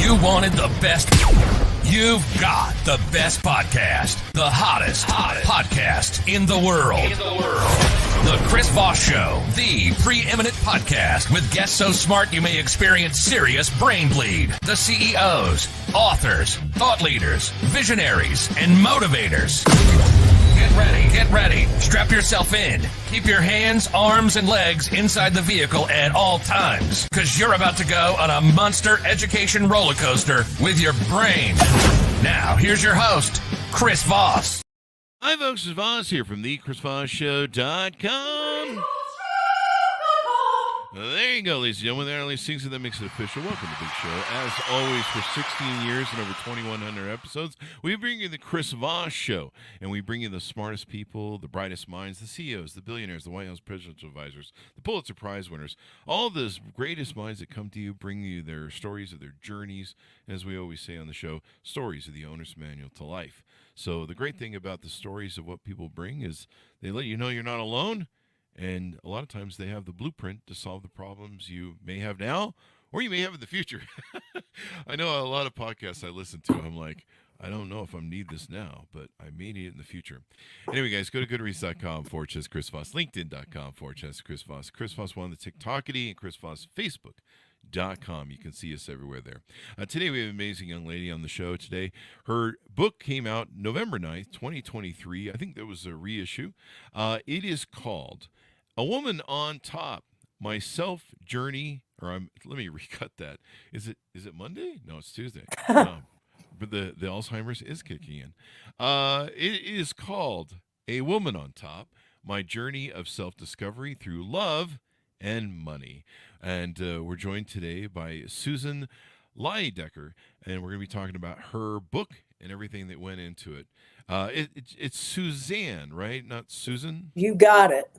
You wanted the best. You've got the best podcast. The hottest podcast in the world. The Chris Voss Show. The preeminent podcast with guests so smart you may experience serious brain bleed. The CEOs, authors, thought leaders, visionaries, and motivators. Get ready. Strap yourself in. Keep your hands, arms, and legs inside the vehicle at all times, because you're about to go on a monster education roller coaster with your brain. Now, here's your host, Chris Voss. Hi, folks. It's Voss here from theChrisVossShow.com. There you go, ladies and gentlemen. There are only things that makes it official. Welcome to the big show. As always, for 16 years and over 2,100 episodes, we bring you the Chris Voss Show. And we bring you the smartest people, the brightest minds, the CEOs, the billionaires, the White House presidential advisors, the Pulitzer Prize winners. All those greatest minds that come to you, bring you their stories of their journeys. And as we always say on the show, stories of the owner's manual to life. So the great thing about the stories of what people bring is they let you know you're not alone. And a lot of times they have the blueprint to solve the problems you may have now or you may have in the future. I know a lot of podcasts I listen to, I'm like, I don't know if I need this now, but I may need it in the future. Anyway, guys, go to goodreads.com/Chris Voss, LinkedIn.com/Chris Voss, Chris Voss one, the TikTokity, and Chris Voss Facebook.com. You can see us everywhere there. Today we have an amazing young lady on the show today. Her book came out November 9th, 2023. I think there was a reissue. It is called A Woman on Top, My Self Journey, let me recut that. Is it Monday? No, it's Tuesday. But the Alzheimer's is kicking in. It is called A Woman on Top, My Journey of Self-Discovery Through Love and Money. And we're joined today by Suzanne Leydecker, and we're going to be talking about her book and everything that went into it. It's Suzanne, right? Not Susan? You got it.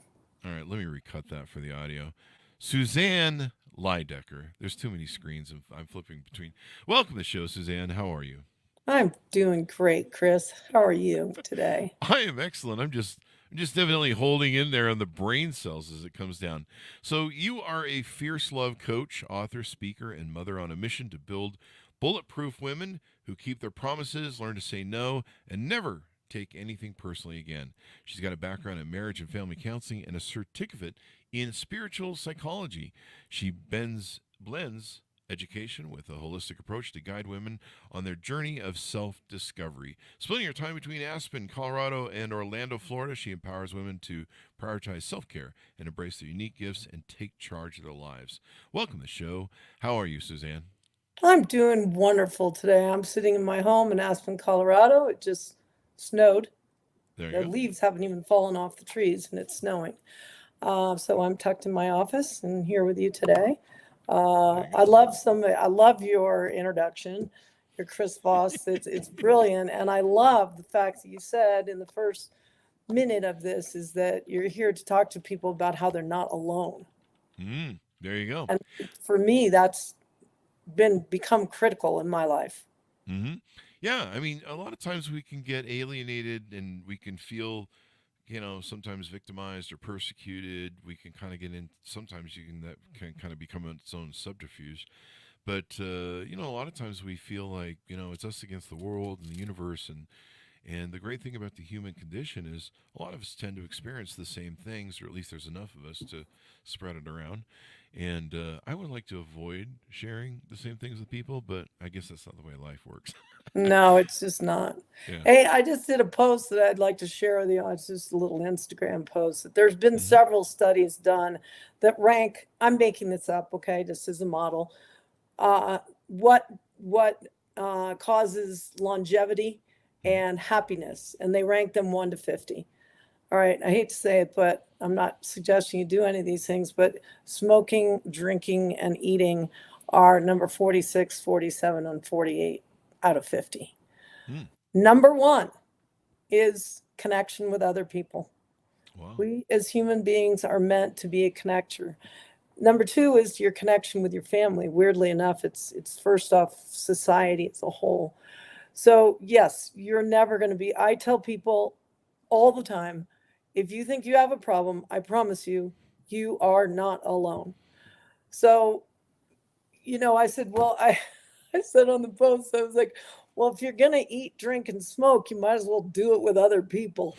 All right, let me recut that for the audio. Suzanne Leydecker. There's too many screens. I'm flipping between. Welcome to the show, Suzanne. How are you? I'm doing great, Chris. How are you today? I am excellent. I'm just definitely holding in there on the brain cells as it comes down. So you are a fierce love coach, author, speaker, and mother on a mission to build bulletproof women who keep their promises, learn to say no, and never take anything personally again. She's got a background in marriage and family counseling and a certificate in spiritual psychology. She blends education with a holistic approach to guide women on their journey of self-discovery. Splitting her time between Aspen, Colorado, and Orlando, Florida, she empowers women to prioritize self-care and embrace their unique gifts and take charge of their lives. Welcome to the show. How are you, Suzanne? I'm doing wonderful today. I'm sitting in my home in Aspen, Colorado. It just snowed. The leaves haven't even fallen off the trees, and it's snowing. So I'm tucked in my office and here with you today. I love your introduction, your Chris Voss. It's brilliant. And I love the fact that you said in the first minute of this is that you're here to talk to people about how they're not alone. There you go. And for me, that's become critical in my life. Mm-hmm. Yeah. I mean, a lot of times we can get alienated and we can feel, sometimes victimized or persecuted. We can kind of get in, sometimes that can kind of become its own subterfuge. But, a lot of times we feel like, it's us against the world and the universe. And the great thing about the human condition is a lot of us tend to experience the same things, or at least there's enough of us to spread it around. And I would like to avoid sharing the same things with people, but I guess that's not the way life works. No, it's just not. Yeah. Hey, I just did a post that I'd like to share with you. It's just a little Instagram post. There's been several studies done that rank, I'm making this up, okay, just as a model, what causes longevity and happiness, and they rank them 1 to 50. All right, I hate to say it, but I'm not suggesting you do any of these things, but smoking, drinking, and eating are number 46, 47, and 48 out of 50. Number 1 is connection with other people. Wow. We as human beings are meant to be a connector. Number 2 is your connection with your family. Weirdly enough, it's first off society as a whole. So yes, you're never going to be, I tell people all the time, if you think you have a problem, I promise you, you are not alone. So, I said, well, I said on the post, I was like, well, if you're going to eat, drink, and smoke, you might as well do it with other people.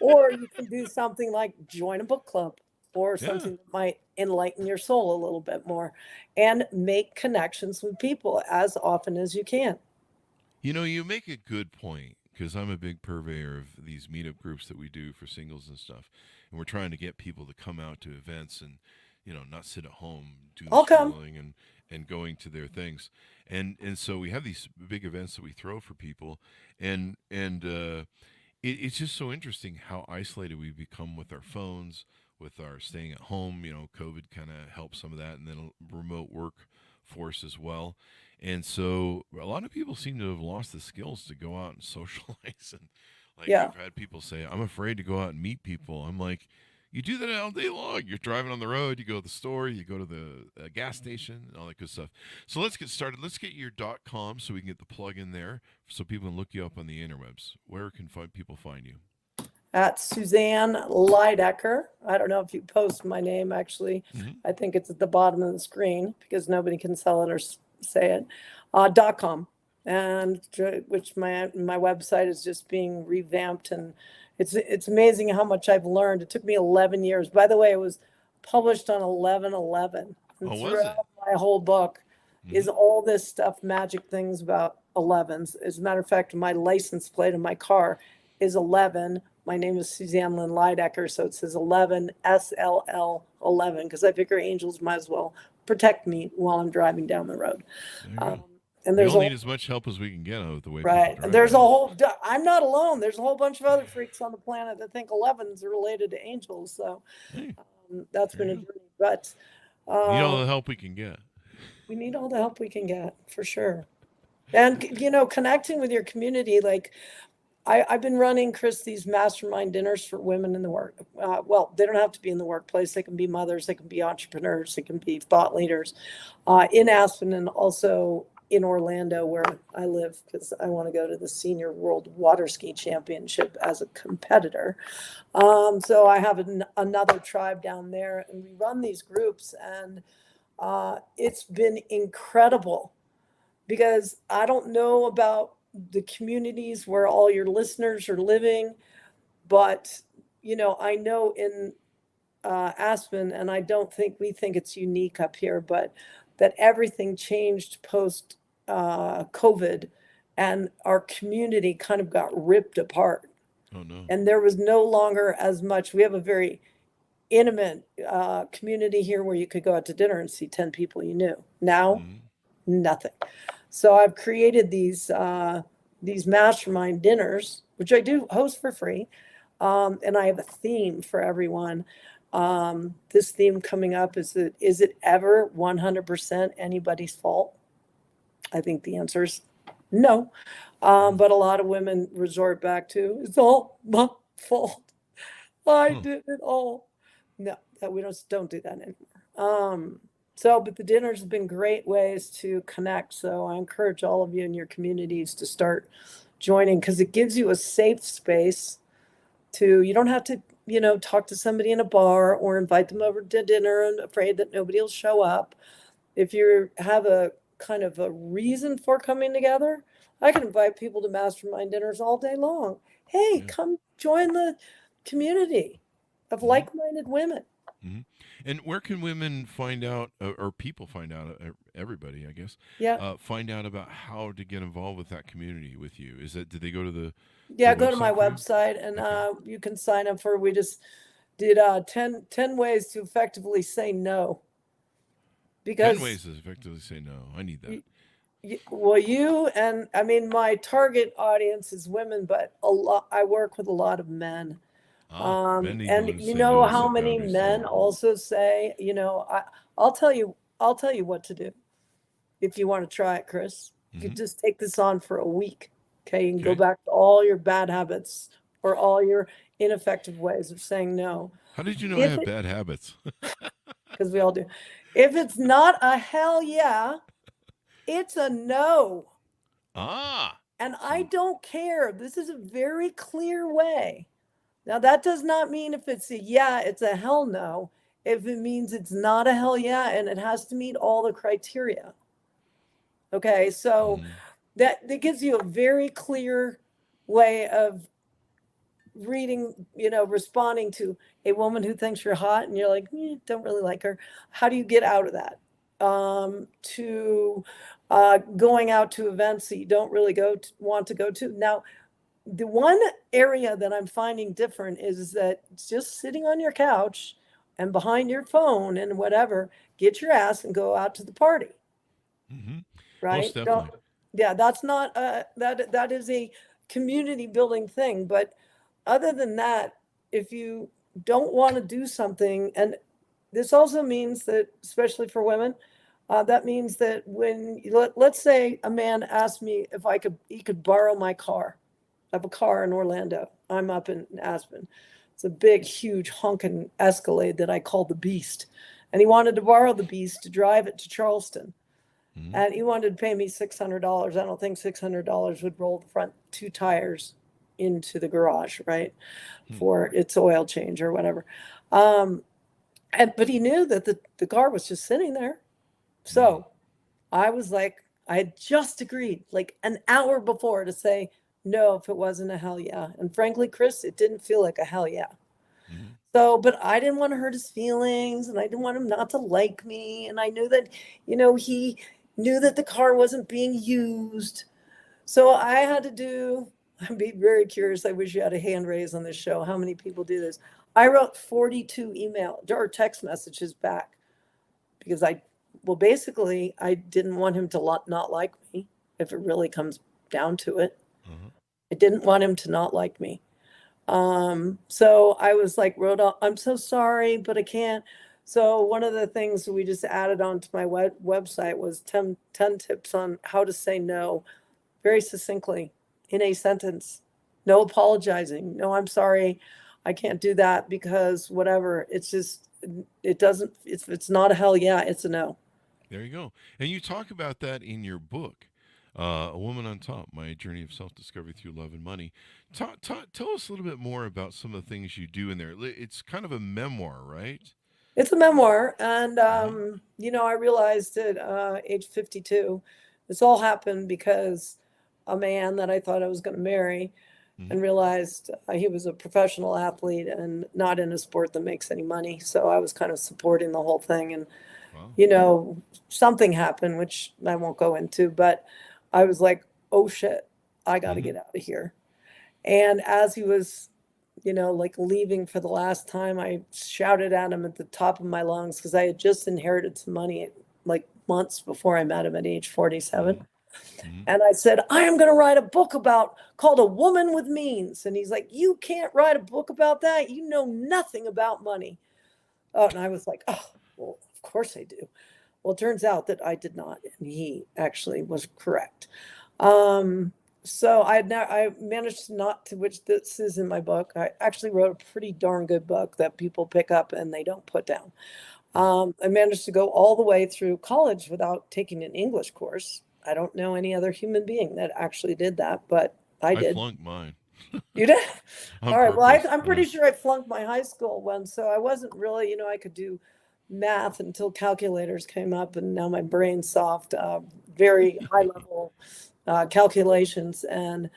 Or you can do something like join a book club or something that might enlighten your soul a little bit more and make connections with people as often as you can. You make a good point because I'm a big purveyor of these meetup groups that we do for singles and stuff. And we're trying to get people to come out to events and, not sit at home doom scrolling and going to their things. And so we have these big events that we throw for people. It's just so interesting how isolated we become with our phones, with our staying at home. COVID kind of helped some of that, and then remote work force as well. And so a lot of people seem to have lost the skills to go out and socialize. And I've had people say, I'm afraid to go out and meet people. I'm like, you do that all day long. You're driving on the road, you go to the store, you go to the gas station, and all that good stuff. So let's get started. Let's get your .com so we can get the plug in there so people can look you up on the interwebs. Where can people find you? At Suzanne Leydecker. I don't know if you post my name, actually. Mm-hmm. I think it's at the bottom of the screen because nobody can sell it or say it. .com, and which my website is just being revamped, and it's amazing how much I've learned. It took me 11 years. By the way, it was published on 11/11. And throughout my whole book is all this stuff, magic things about 11s. As a matter of fact, my license plate in my car is 11. My name is Suzanne Leydecker, so it says 11 SLL 11 because I figure angels might as well protect me while I'm driving down the road. And we all need as much help as we can get out of the way. Right. And there's I'm not alone. There's a whole bunch of other freaks on the planet that think 11s are related to angels. So that's been a journey. But we need all the help we can get. We need all the help we can get, for sure. And, connecting with your community, I've been running, Chris, these mastermind dinners for women in the work. They don't have to be in the workplace. They can be mothers. They can be entrepreneurs. They can be thought leaders in Aspen and also in Orlando, where I live, because I want to go to the Senior World Water Ski Championship as a competitor. So I have another tribe down there, and we run these groups, and it's been incredible because I don't know about the communities where all your listeners are living, but I know in Aspen, and I don't think we think it's unique up here, but that everything changed post COVID, and our community kind of got ripped apart. Oh no! And there was no longer as much. We have a very intimate community here where you could go out to dinner and see 10 people you knew. Now, nothing. So I've created these mastermind dinners, which I do host for free, and I have a theme for everyone. This theme coming up is it ever 100% anybody's fault? I think the answer is no, but a lot of women resort back to it's all my fault. I did it all. No, that we don't do that anymore. But the dinners have been great ways to connect. So I encourage all of you in your communities to start joining, because it gives you a safe space you don't have to, talk to somebody in a bar or invite them over to dinner and afraid that nobody will show up. If you have a kind of a reason for coming together, I can invite people to mastermind dinners all day long. Hey, come join the community of like-minded women. Mm-hmm. And where can women find out, or people find out, everybody, I guess, find out about how to get involved with that community with you? Do they go to the go to my website, and you can sign up for, we just did 10 ways to effectively say no. Because 10 ways to effectively say no. I need that. My target audience is women, but I work with a lot of men. And how many men also say, I'll tell you what to do. If you want to try it, Chris, you could just take this on for a week. Okay. You can go back to all your bad habits or all your ineffective ways of saying no. How did you know I have bad habits? Because we all do. If it's not a hell yeah, it's a no. And I don't care. This is a very clear way. Now, that does not mean if it's a yeah, it's a hell no. If it means it's not a hell yeah, and it has to meet all the criteria. Okay, so that gives you a very clear way of reading, responding to a woman who thinks you're hot and you're like, don't really like her. How do you get out of that? To going out to events that you don't really want to go to. Now, the one area that I'm finding different is that just sitting on your couch and behind your phone and whatever, get your ass and go out to the party. Right? Most definitely. Yeah, that's not that is a community building thing. But other than that, if you don't want to do something, and this also means that, especially for women, that means that when let's say a man asked me if he could borrow my car. I have a car in Orlando. I'm up in Aspen. It's a big, huge honking Escalade that I call the Beast. And he wanted to borrow the Beast to drive it to Charleston. And he wanted to pay me $600. I don't think $600 would roll the front 2 tires into the garage, right? For its oil change or whatever. But he knew that the car was just sitting there. So I was like, I had just agreed like an hour before to say no if it wasn't a hell yeah. And frankly, Chris, it didn't feel like a hell yeah. So, but I didn't want to hurt his feelings and I didn't want him not to like me. And I knew that, he knew that the car wasn't being used. So I had to I'd be very curious. I wish you had a hand raise on this show. How many people do this? I wrote 42 email or text messages back because basically I didn't want him to not like me if it really comes down to it. I didn't want him to not like me. So I was like, I'm so sorry, but I can't. So one of the things we just added onto my website was 10 tips on how to say no very succinctly in a sentence. No apologizing. No, I'm sorry. I can't do that because whatever. It's just, it's not a hell yeah, it's a no. There you go. And you talk about that in your book. A Woman on Top, My Journey of Self-Discovery Through Love and Money. Tell us a little bit more about some of the things you do in there. It's kind of a memoir, right? It's a memoir. And, I realized at age 52, this all happened because a man that I thought I was going to marry and realized he was a professional athlete and not in a sport that makes any money. So I was kind of supporting the whole thing. And, something happened, which I won't go into, but I was like, oh shit, I got to get out of here. And as he was, like leaving for the last time, I shouted at him at the top of my lungs because I had just inherited some money like months before I met him at age 47. And I said, I am going to write a book called A Woman with Means. And he's like, you can't write a book about that. You know nothing about money. Oh, and I was like, oh, well, of course I do. Well, it turns out that I did not, and he actually was correct. So I managed not to, which this is in my book. I actually wrote a pretty darn good book that people pick up and they don't put down. I managed to go all the way through college without taking an English course. I don't know any other human being that actually did that, but I did. I flunked mine. You did? All right. Well, I'm pretty sure I flunked my high school one, so I wasn't really, I could do math until calculators came up, and now my brain's soft. Very high level calculations, and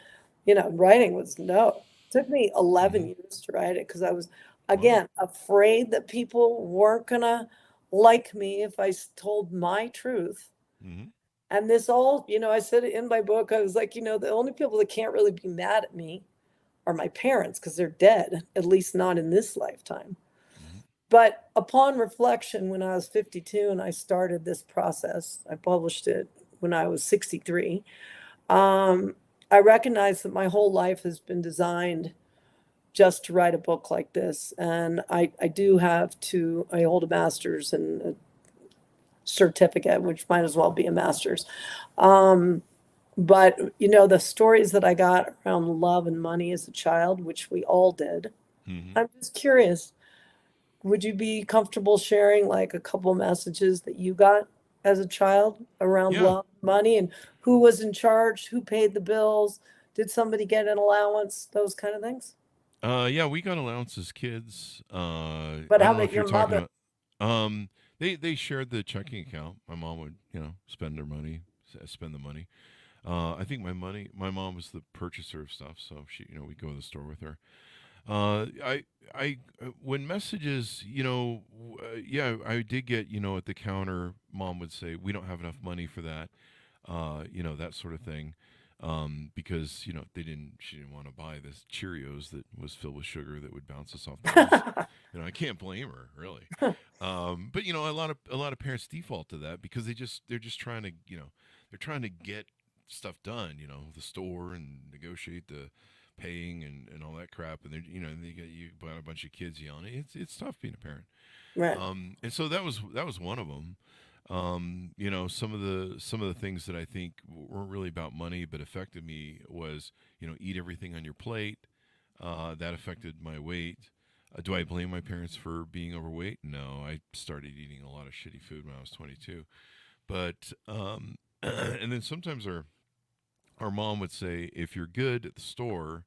writing was no. It took me 11 years to write it because I was again afraid that people weren't gonna like me if I told my truth. And this all, I said it in my book. I was like, the only people that can't really be mad at me are my parents because they're dead, at least not in this lifetime. But upon reflection, when I was 52 and I started this process, I published it when I was 63. I recognized that my whole life has been designed just to write a book like this. And I hold a master's and a certificate, which might as well be a master's. But, the stories that I got around love and money as a child, which we all did, I'm just curious. Would you be comfortable sharing like a couple messages that you got as a child around love, money, and who was in charge, who paid the bills? Did somebody get an allowance? Those kind of things? Yeah, we got allowance as kids. But how about your mother? They shared the checking account. My mom would, spend her money, spend the money. I think my mom was the purchaser of stuff, so she, we go to the store with her. When messages, yeah, I did get, at the counter, mom would say, we don't have enough money for that, that sort of thing. Because, she didn't want to buy this Cheerios that was filled with sugar that would bounce us off the roof. I can't blame her, really. But, a lot of parents default to that because they're just trying to, they're trying to get stuff done, the store and negotiate the paying and all that crap. And they get you got a bunch of kids yelling. It's tough being a parent. Right. And so that was one of them. Some of the things that I think weren't really about money, but affected me was, eat everything on your plate. That affected my weight. Do I blame my parents for being overweight? No, I started eating a lot of shitty food when I was 22. But, and then sometimes our mom would say, if you're good at the store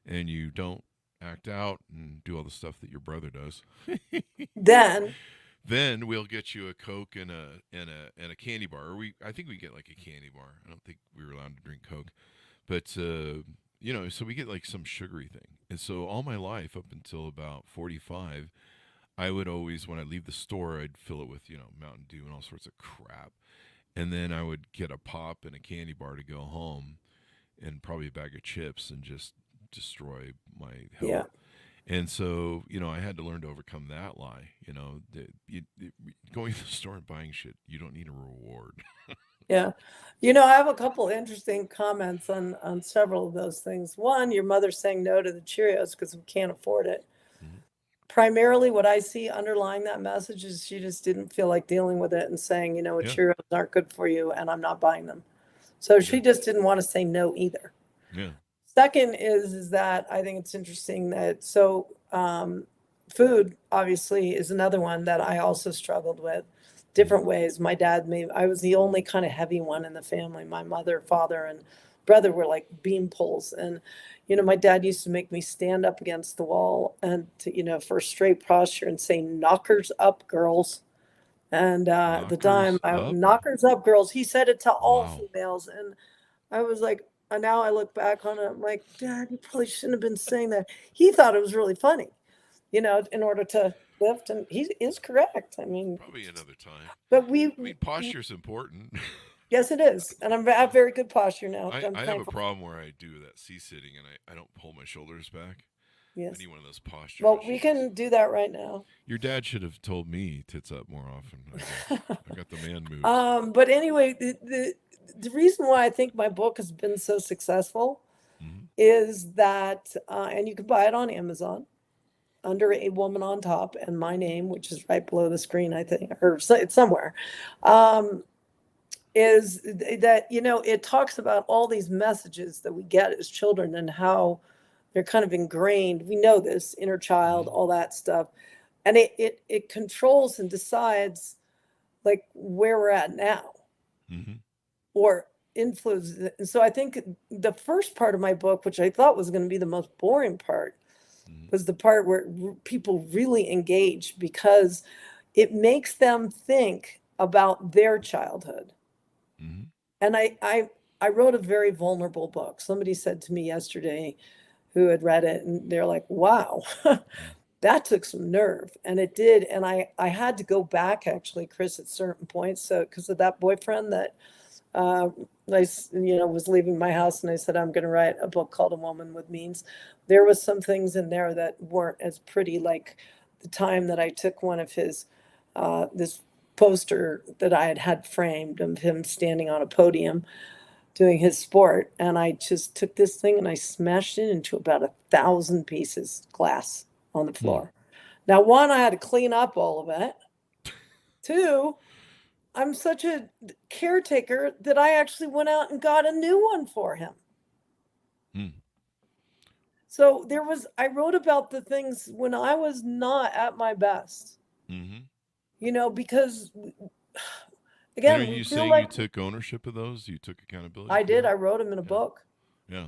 and you don't act out and do all the stuff that your brother does, then we'll get you a Coke and a candy bar. Or I think we get like a candy bar. I don't think we were allowed to drink Coke, but so we get like some sugary thing. And so all my life up until about 45, I would always, when I leave the store, I'd fill it with Mountain Dew and all sorts of crap, and then I would get a pop and a candy bar to go home, and probably a bag of chips, and just destroy my health. Yeah. And so, I had to learn to overcome that lie. Going to the store and buying shit, you don't need a reward. Yeah. I have a couple interesting comments on several of those things. One, your mother saying no to the Cheerios because we can't afford it. Mm-hmm. Primarily what I see underlying that message is she just didn't feel like dealing with it and saying, Cheerios aren't good for you and I'm not buying them. So she just didn't want to say no either. Yeah. Second is that I think it's interesting that food obviously is another one that I also struggled with different ways. My dad I was the only kind of heavy one in the family. My mother, father, and brother were like beam poles. And, my dad used to make me stand up against the wall and for a straight posture and say, knockers up, girls. And at the time, knockers up, girls. He said it to all females. And I was like, and now I look back on it, I'm like, Dad, you probably shouldn't have been saying that. He thought it was really funny, in order to lift, and he is correct. I mean, probably another time. But posture's important. Yes, it is, and I have very good posture now. I have a problem where I do that C-sitting, and I don't pull my shoulders back. Yes. I need one of those postures. Well, we can do that right now. Your dad should have told me tits up more often. I got the man move. But anyway, the reason why I think my book has been so successful is that, and you can buy it on Amazon under A Woman on Top and my name, which is right below the screen, I think, or it's somewhere, is that, it talks about all these messages that we get as children and how they're kind of ingrained. We know this, inner child, all that stuff. And it controls and decides like where we're at now. Or influences it. And so I think the first part of my book, which I thought was going to be the most boring part, was the part where people really engage because it makes them think about their childhood. And I wrote a very vulnerable book. Somebody said to me yesterday who had read it, and they're like, wow, that took some nerve. And it did. And I had to go back, actually, Chris, at certain points. So because of that boyfriend that I was leaving my house, and I said, I'm going to write a book called A Woman with Means. There was some things in there that weren't as pretty, like the time that I took one of his, this poster that I had framed of him standing on a podium doing his sport. And I just took this thing and I smashed it into about 1,000 pieces, glass on the floor. Now, one, I had to clean up all of it. Two, I'm such a caretaker that I actually went out and got a new one for him. So I wrote about the things when I was not at my best, because again, are you saying you took ownership of those? You took accountability? I did. I wrote them in a book. Yeah.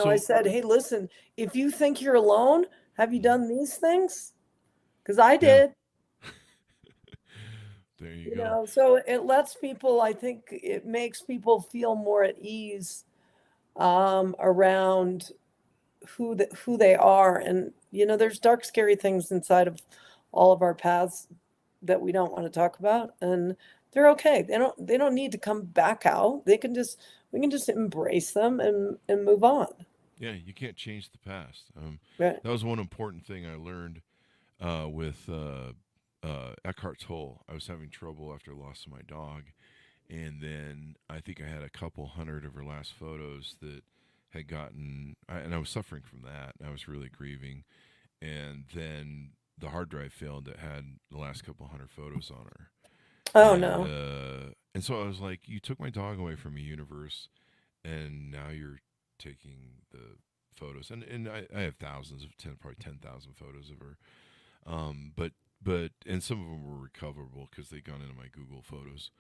I said, hey, listen, if you think you're alone, have you done these things? Because I did. There you You go. know, so it lets people, I think it makes people feel more at ease around who they are. And, you know, there's dark, scary things inside of all of our paths that we don't want to talk about. And they're okay. They don't need to come back out. We can just embrace them and move on. Yeah, you can't change the past. Right. That was one important thing I learned with Eckhart Tolle. I was having trouble after the loss of my dog, and then I think I had a couple hundred of her last photos that had and I was suffering from that. I was really grieving, and then the hard drive failed that had the last couple hundred photos on her, Oh and no. and so I was like, you took my dog away from a universe, and now you're taking the photos, and I have thousands of probably 10,000 photos of her, but and some of them were recoverable because they gone into my Google Photos.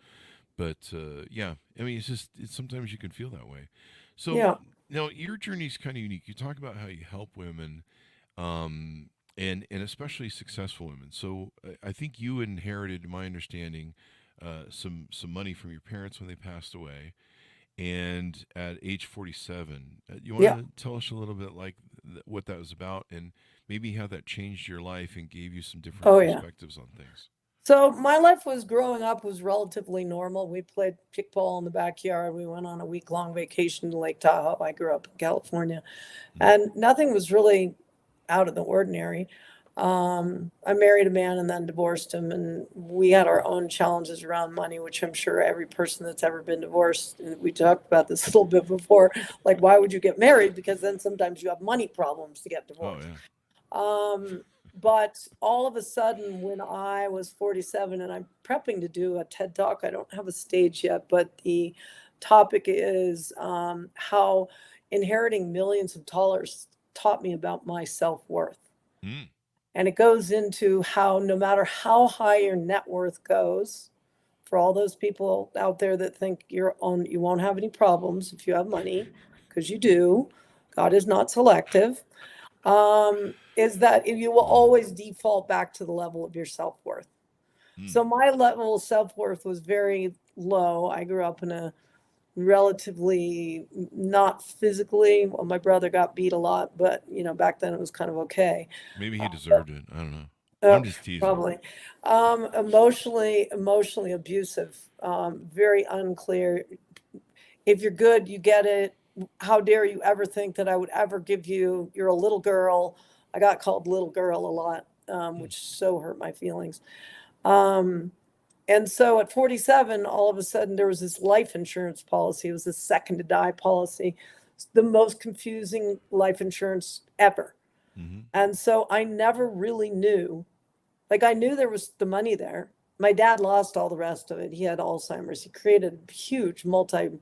But yeah, I mean, sometimes you can feel that way. So Yeah. now your journey is kind of unique. You talk about how you help women, and especially successful women. So I think you inherited, my understanding, some money from your parents when they passed away, and at age 47, you want Yeah. to tell us a little bit like what that was about, and maybe how that changed your life and gave you some different Oh yeah. perspectives on things. So my life was growing up was relatively normal. We played kickball in the backyard. We went on a week-long vacation to Lake Tahoe. I grew up in California, Mm. and nothing was really out of the ordinary. I married a man and then divorced him, and we had our own challenges around money, which I'm sure every person that's ever been divorced, and we talked about this a little bit before, like why would you get married? Because then sometimes you have money problems to get Oh divorced. yeah. Um, but all of a sudden, when I was 47 and I'm prepping to do a TED Talk, I don't have a stage yet, but the topic is how inheriting millions of dollars taught me about my self worth. Mm. And it goes into how no matter how high your net worth goes, for all those people out there that think you won't have any problems if you have money, because you do. God is not selective, is that you will always default back to the level of your self worth. Mm. So my level of self worth was very low. I grew up in a relatively not physically, well, my brother got beat a lot, but you know, back then it was kind of okay. Maybe he But, deserved it. I don't know. uh, I'm just teasing. probably emotionally abusive, very unclear. If you're good, you get it. How dare you ever think that I would ever give you, you're a little girl. I got called little girl a lot, Mm. which so hurt my feelings. Um, and so at 47, all of a sudden there was this life insurance policy. It was a second to die policy. It's the most confusing life insurance ever. Mm-hmm. And so I never really knew, like I knew there was the money there. My dad lost all the rest of it. He had Alzheimer's. He created a huge $1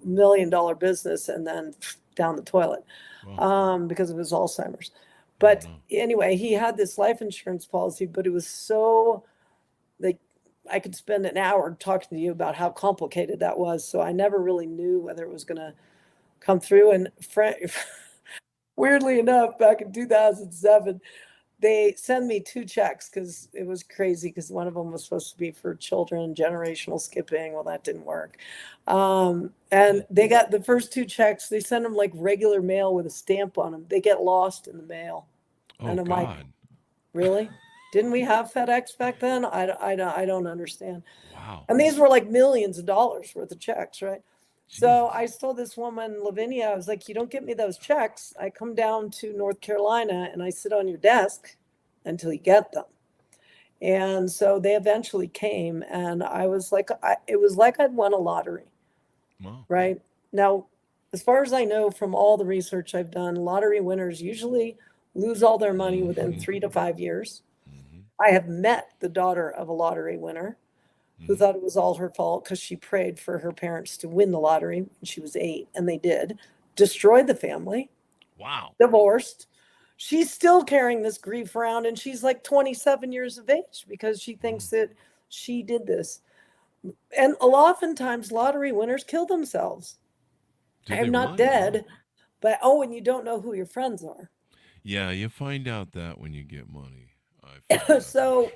million business and then down the toilet Well, because of his Alzheimer's. oh But no. anyway, he had this life insurance policy, but it was so like I could spend an hour talking to you about how complicated that was. So I never really knew whether it was going to come through. And weirdly enough, back in 2007, they sent me two checks because it was crazy because one of them was supposed to be for children, generational skipping. Well, that didn't work. And Mm. they got the first two checks, they send them like regular mail with a stamp on them. They get lost in the mail. Oh And I'm like, God. really? Didn't we have FedEx back then? I don't understand. Wow. And these were like millions of dollars worth of checks, right? So Jesus. I told this woman, Lavinia, I was like, you don't get me those checks. I come down to North Carolina and I sit on your desk until you get them. And so they eventually came, and I was like, it was like I'd won a lottery, Wow. right? Now, as far as I know from all the research I've done, lottery winners usually lose all their money within Mm-hmm. 3 to 5 years. Mm-hmm. I have met the daughter of a lottery winner who Mm-hmm. thought it was all her fault because she prayed for her parents to win the lottery when she was 8, and they did. Destroyed the family, Wow. divorced. She's still carrying this grief around, and she's like 27 years of age because she Wow. thinks that she did this. And oftentimes, lottery winners kill themselves. Did they I'm not really? Wow. dead, but oh, and you don't know who your friends are. Yeah, you find out that when you get money. I found out that. So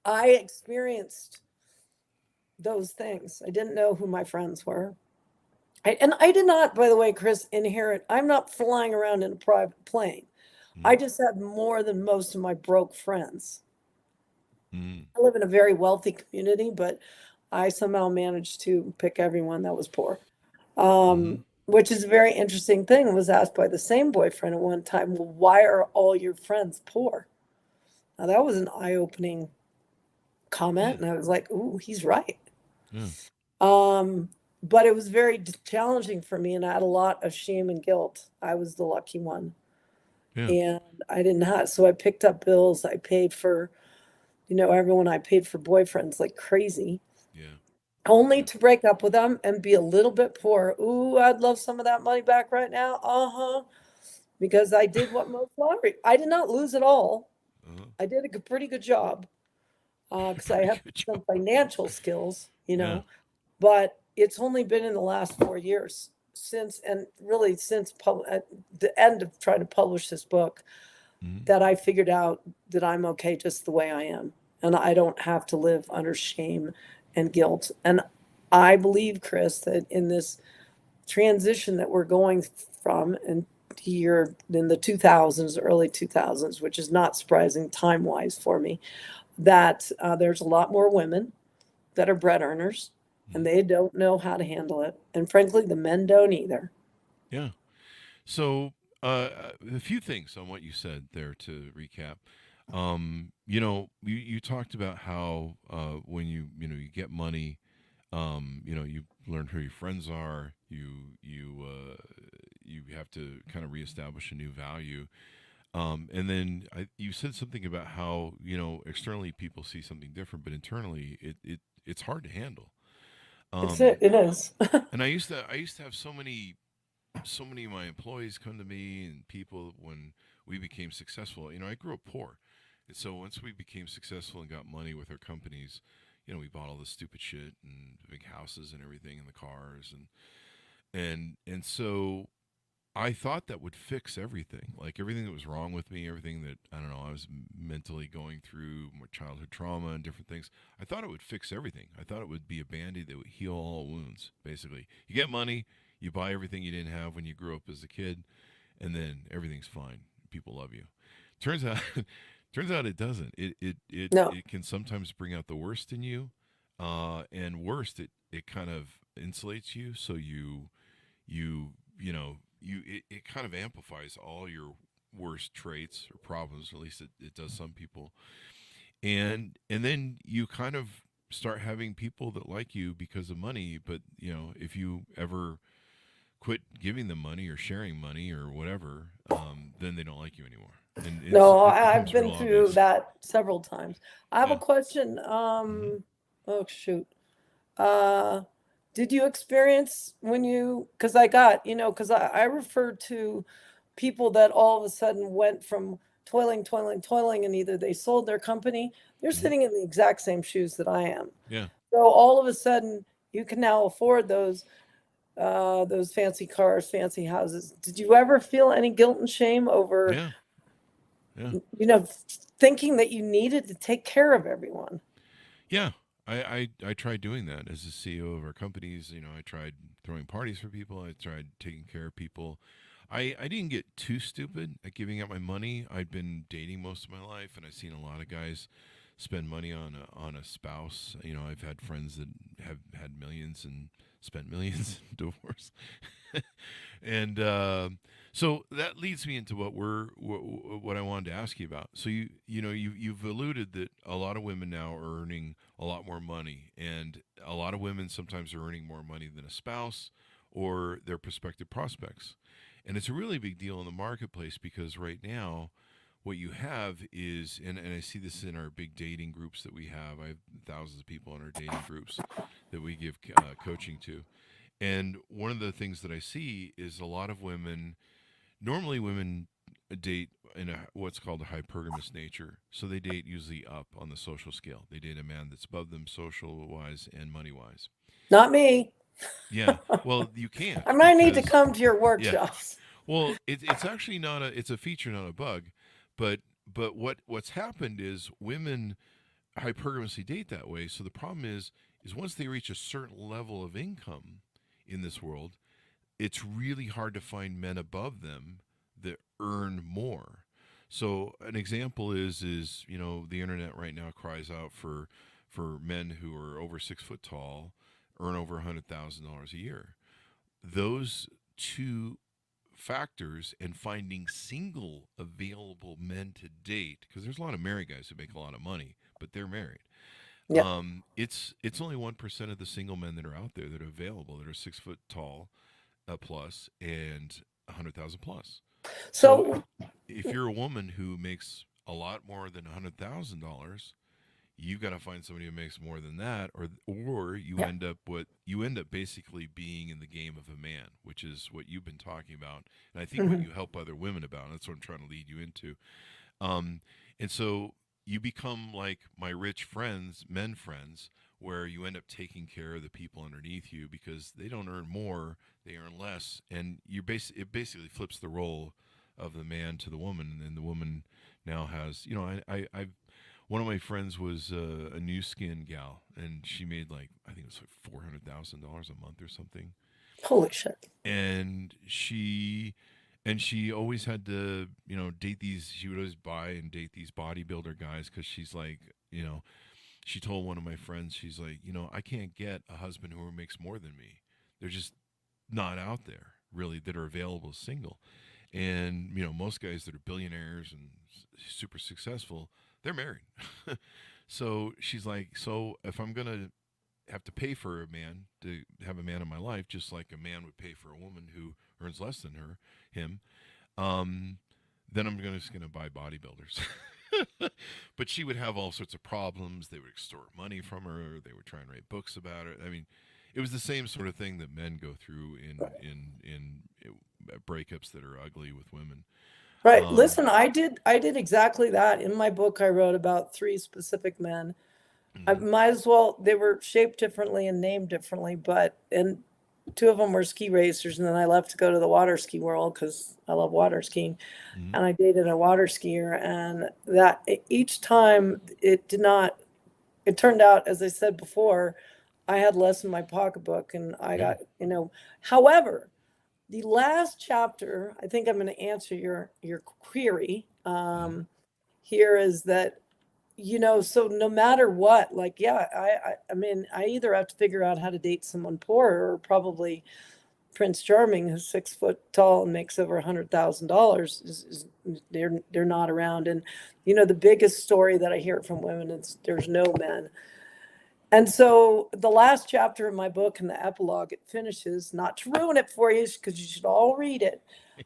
I experienced those things. I didn't know who my friends were. And I did not, by the way, Chris, I'm not flying around in a private plane. I just had more than most of my broke friends. I live in a very wealthy community, but I somehow managed to pick everyone that was poor. Which is a very interesting thing. I was asked by the same boyfriend at one time, well, why are all your friends poor? Now that was an eye-opening comment, and I was like, ooh, he's right. But it was very challenging for me, and I had a lot of shame and guilt. I was the lucky one. And I didn't have, so I picked up bills. I paid for, everyone. I paid for boyfriends like crazy. Only to break up with them and be a little bit poor. Ooh, I'd love some of that money back right now. Because I did what most lottery. I did not lose it all. I did a pretty good job because I have some financial skills, but it's only been in the last 4 years since the end of trying to publish this book that I figured out that I'm okay just the way I am. And I don't have to live under shame and guilt. And I believe, Chris, that in this transition that we're going from and here in the 2000s, early 2000s, which is not surprising time-wise for me, that there's a lot more women that are bread earners, and they don't know how to handle it. And frankly, the men don't either. Yeah. So a few things on what you said there to recap. You talked about how when you get money, you learn who your friends are. You have to kind of reestablish a new value. And then you said something about how externally people see something different, but internally it's hard to handle. It is. And I used to have so many of my employees come to me and people when we became successful. I grew up poor. And so once we became successful and got money with our companies, we bought all this stupid shit and big houses and everything and the cars and so I thought that would fix everything, like everything that was wrong with me, everything that I was mentally going through, more childhood trauma and different things. I thought it would fix everything. I thought it would be a Band-Aid that would heal all wounds. Basically, you get money, you buy everything you didn't have when you grew up as a kid, and then everything's fine. People love you. Turns out it doesn't. It can sometimes bring out the worst in you, and worst it kind of insulates you, so it kind of amplifies all your worst traits or problems, or at least it does some people. And then you kind of start having people that like you because of money, but if you ever quit giving them money or sharing money or whatever, then they don't like you anymore. And no, I've been through that several times. I have a question. Oh shoot. Did you experience because I refer to people that all of a sudden went from toiling, and either they sold their company, they're sitting in the exact same shoes that I am. Yeah. So all of a sudden you can now afford those fancy cars, fancy houses. Did you ever feel any guilt and shame over, thinking that you needed to take care of everyone? Yeah. I tried doing that as a CEO of our companies. I tried throwing parties for people. I tried taking care of people. I didn't get too stupid at giving out my money. I'd been dating most of my life, and I've seen a lot of guys spend money on a spouse. I've had friends that have had millions and spent millions in divorce. And so that leads me into what I wanted to ask you about. So you've alluded that a lot of women now are earning a lot more money, and a lot of women sometimes are earning more money than a spouse or their prospective prospects. And it's a really big deal in the marketplace because right now what you have is, and I see this in our big dating groups that we have. I have thousands of people in our dating groups that we give coaching to. And one of the things that I see is a lot of women, normally women date in what's called a hypergamous nature. So they date usually up on the social scale. They date a man that's above them social-wise and money-wise. Not me. Yeah. Well, you can't. I might need to come to your workshops. Yeah. Well, it's actually not it's a feature, not a bug. But what's happened is women hypergamously date that way. So the problem is once they reach a certain level of income in this world, it's really hard to find men above them that earn more. So an example is the internet right now cries out for men who are over 6 foot tall, earn over $100,000 a year. Those two factors and finding single available men to date, because there's a lot of married guys who make a lot of money, but they're married. Yeah. It's only 1% of the single men that are out there that are available that are 6 foot tall plus and 100,000 plus. So if you're a woman who makes a lot more than $100,000, you've got to find somebody who makes more than that, or you end up basically being in the game of a man, which is what you've been talking about, and I think what you help other women about. And that's what I'm trying to lead you into. And so you become like my rich friends, men friends, where you end up taking care of the people underneath you because they don't earn more, they earn less, and it basically flips the role of the man to the woman, and the woman now has, I one of my friends was a new skin gal, and she made I think it was like $400,000 a month or something. Holy shit! And she always had to, date these. She would always buy and date these bodybuilder guys because she's like, she told one of my friends, she's like, I can't get a husband who makes more than me. They're just not out there really that are available single. And most guys that are billionaires and super successful, they're married. So she's like, so if I'm going to have to pay for a man to have a man in my life, just like a man would pay for a woman who earns less than him, then I'm just going to buy bodybuilders. But she would have all sorts of problems. They would extort money from her. They would try and write books about it. I mean, it was the same sort of thing that men go through in breakups that are ugly with women. Right. Listen, I did exactly that. In my book, I wrote about 3 specific men. I might as well, they were shaped differently and named differently, and 2 of them were ski racers, and then I left to go to the water ski world because I love water skiing. And I dated a water skier, and that each time it turned out, as I said before, I had less in my pocketbook, and I got, however, the last chapter, I think I'm going to answer your query here, is that, so no matter what, I mean, I either have to figure out how to date someone poor, or probably Prince Charming, who's 6 foot tall and makes over $100,000, they're not around. And, the biggest story that I hear from women is there's no men. And so the last chapter of my book, in the epilogue, it finishes, not to ruin it for you, because you should all read it.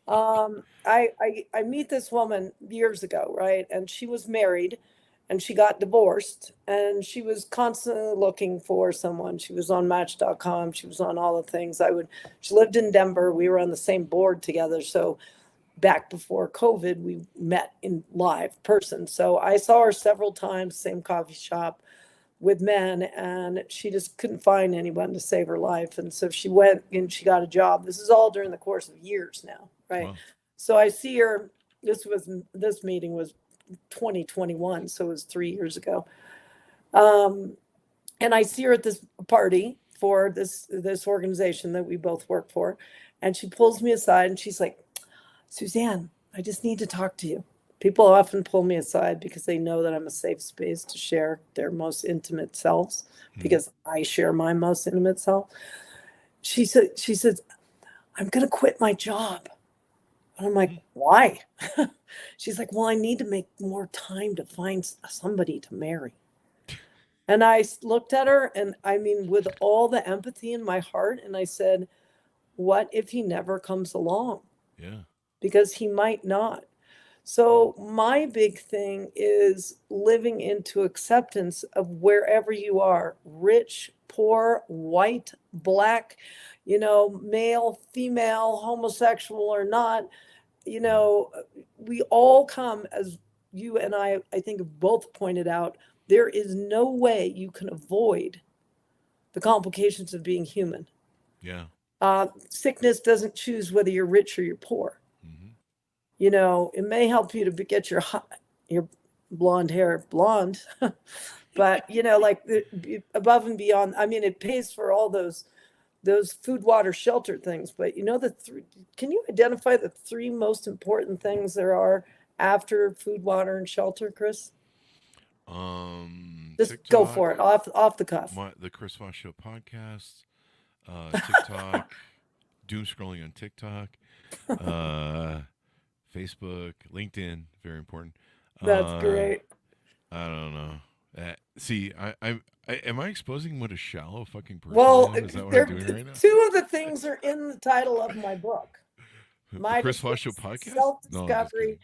I meet this woman years ago, right? And she was married, and she got divorced, and she was constantly looking for someone. She was on Match.com. She was on all the things. She lived in Denver. We were on the same board together. So back before COVID, we met in live person. So I saw her several times, same coffee shop, with men, and she just couldn't find anyone to save her life. And so she went and she got a job. This is all during the course of years now, right? Wow. So I see her, this meeting was 2021, so it was 3 years ago. And I see her at this party for this organization that we both work for. And she pulls me aside and she's like, Suzanne, I just need to talk to you. People often pull me aside because they know that I'm a safe space to share their most intimate selves, because I share my most intimate self. She says, I'm going to quit my job. And I'm like, why? She's like, well, I need to make more time to find somebody to marry. And I looked at her, and I mean, with all the empathy in my heart, and I said, what if he never comes along? Yeah. Because he might not. So my big thing is living into acceptance of wherever you are, rich, poor, white, black, male, female, homosexual or not. We all come, as you and I think have both pointed out, there is no way you can avoid the complications of being human. Yeah. Sickness doesn't choose whether you're rich or you're poor. It may help you to get your blonde hair blonde, But, like above and beyond, I mean, it pays for all those food, water, shelter things. But can you identify the three most important things there are after food, water, and shelter, Chris? Just TikTok, go for it, off the cuff. the Chris Voss Show podcast, TikTok, doom scrolling on TikTok, Facebook, LinkedIn, very important. That's great. I don't know. See, am I exposing what a shallow fucking person Well, I am? Is that what I'm doing right now? two of the things are in the title of my book. The Chris Voss Show podcast? Self-discovery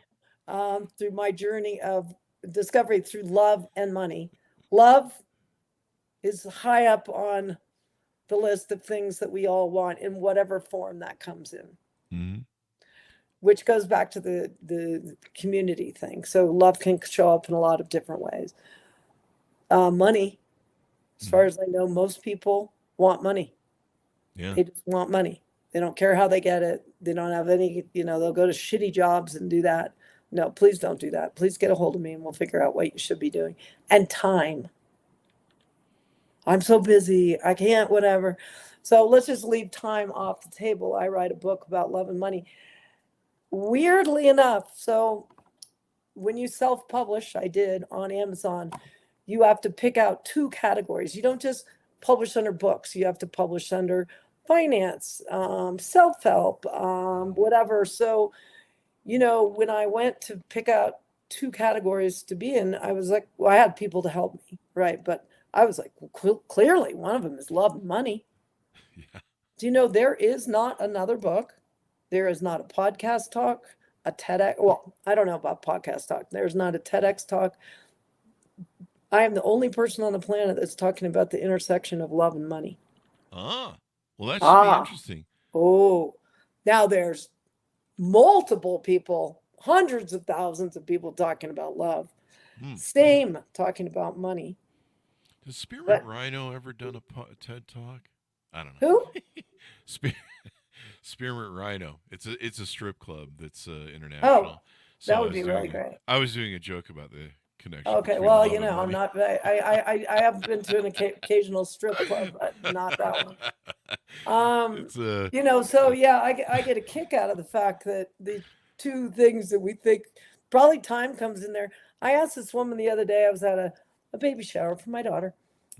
through my journey of discovery through love and money. Love is high up on the list of things that we all want in whatever form that comes in. Mm-hmm. Which goes back to the community thing. So love can show up in a lot of different ways. Money, as far as I know, most people want money. Yeah. They just want money. They don't care how they get it. They don't have any, they'll go to shitty jobs and do that. No, please don't do that. Please get a hold of me and we'll figure out what you should be doing. And time. I'm so busy. I can't, whatever. So let's just leave time off the table. I write a book about love and money. Weirdly enough, so when you self-publish, I did on Amazon, you have to pick out two categories. You don't just publish under books. You have to publish under finance, self-help, whatever. So, when I went to pick out two categories to be in, I was like, well, I had people to help me, right? But I was like, well, clearly one of them is love and money. Yeah. Do you know there is not another book? There is not a podcast talk, a TEDx. Well, I don't know about podcast talk. There's not a TEDx talk. I am the only person on the planet that's talking about the intersection of love and money. Well, that should be interesting. Oh, now there's multiple people, hundreds of thousands of people talking about love. Same talking about money. Has Spearmint Rhino ever done a TED talk? I don't know. Who? Spearmint Rhino. It's a strip club that's international. Oh, so that would be really great. I was doing a joke about the connection. Okay, well, I'm not. I have been to an occasional strip club, but not that one. So yeah, I get a kick out of the fact that the two things that we think probably time comes in there. I asked this woman the other day. I was at a baby shower for my daughter,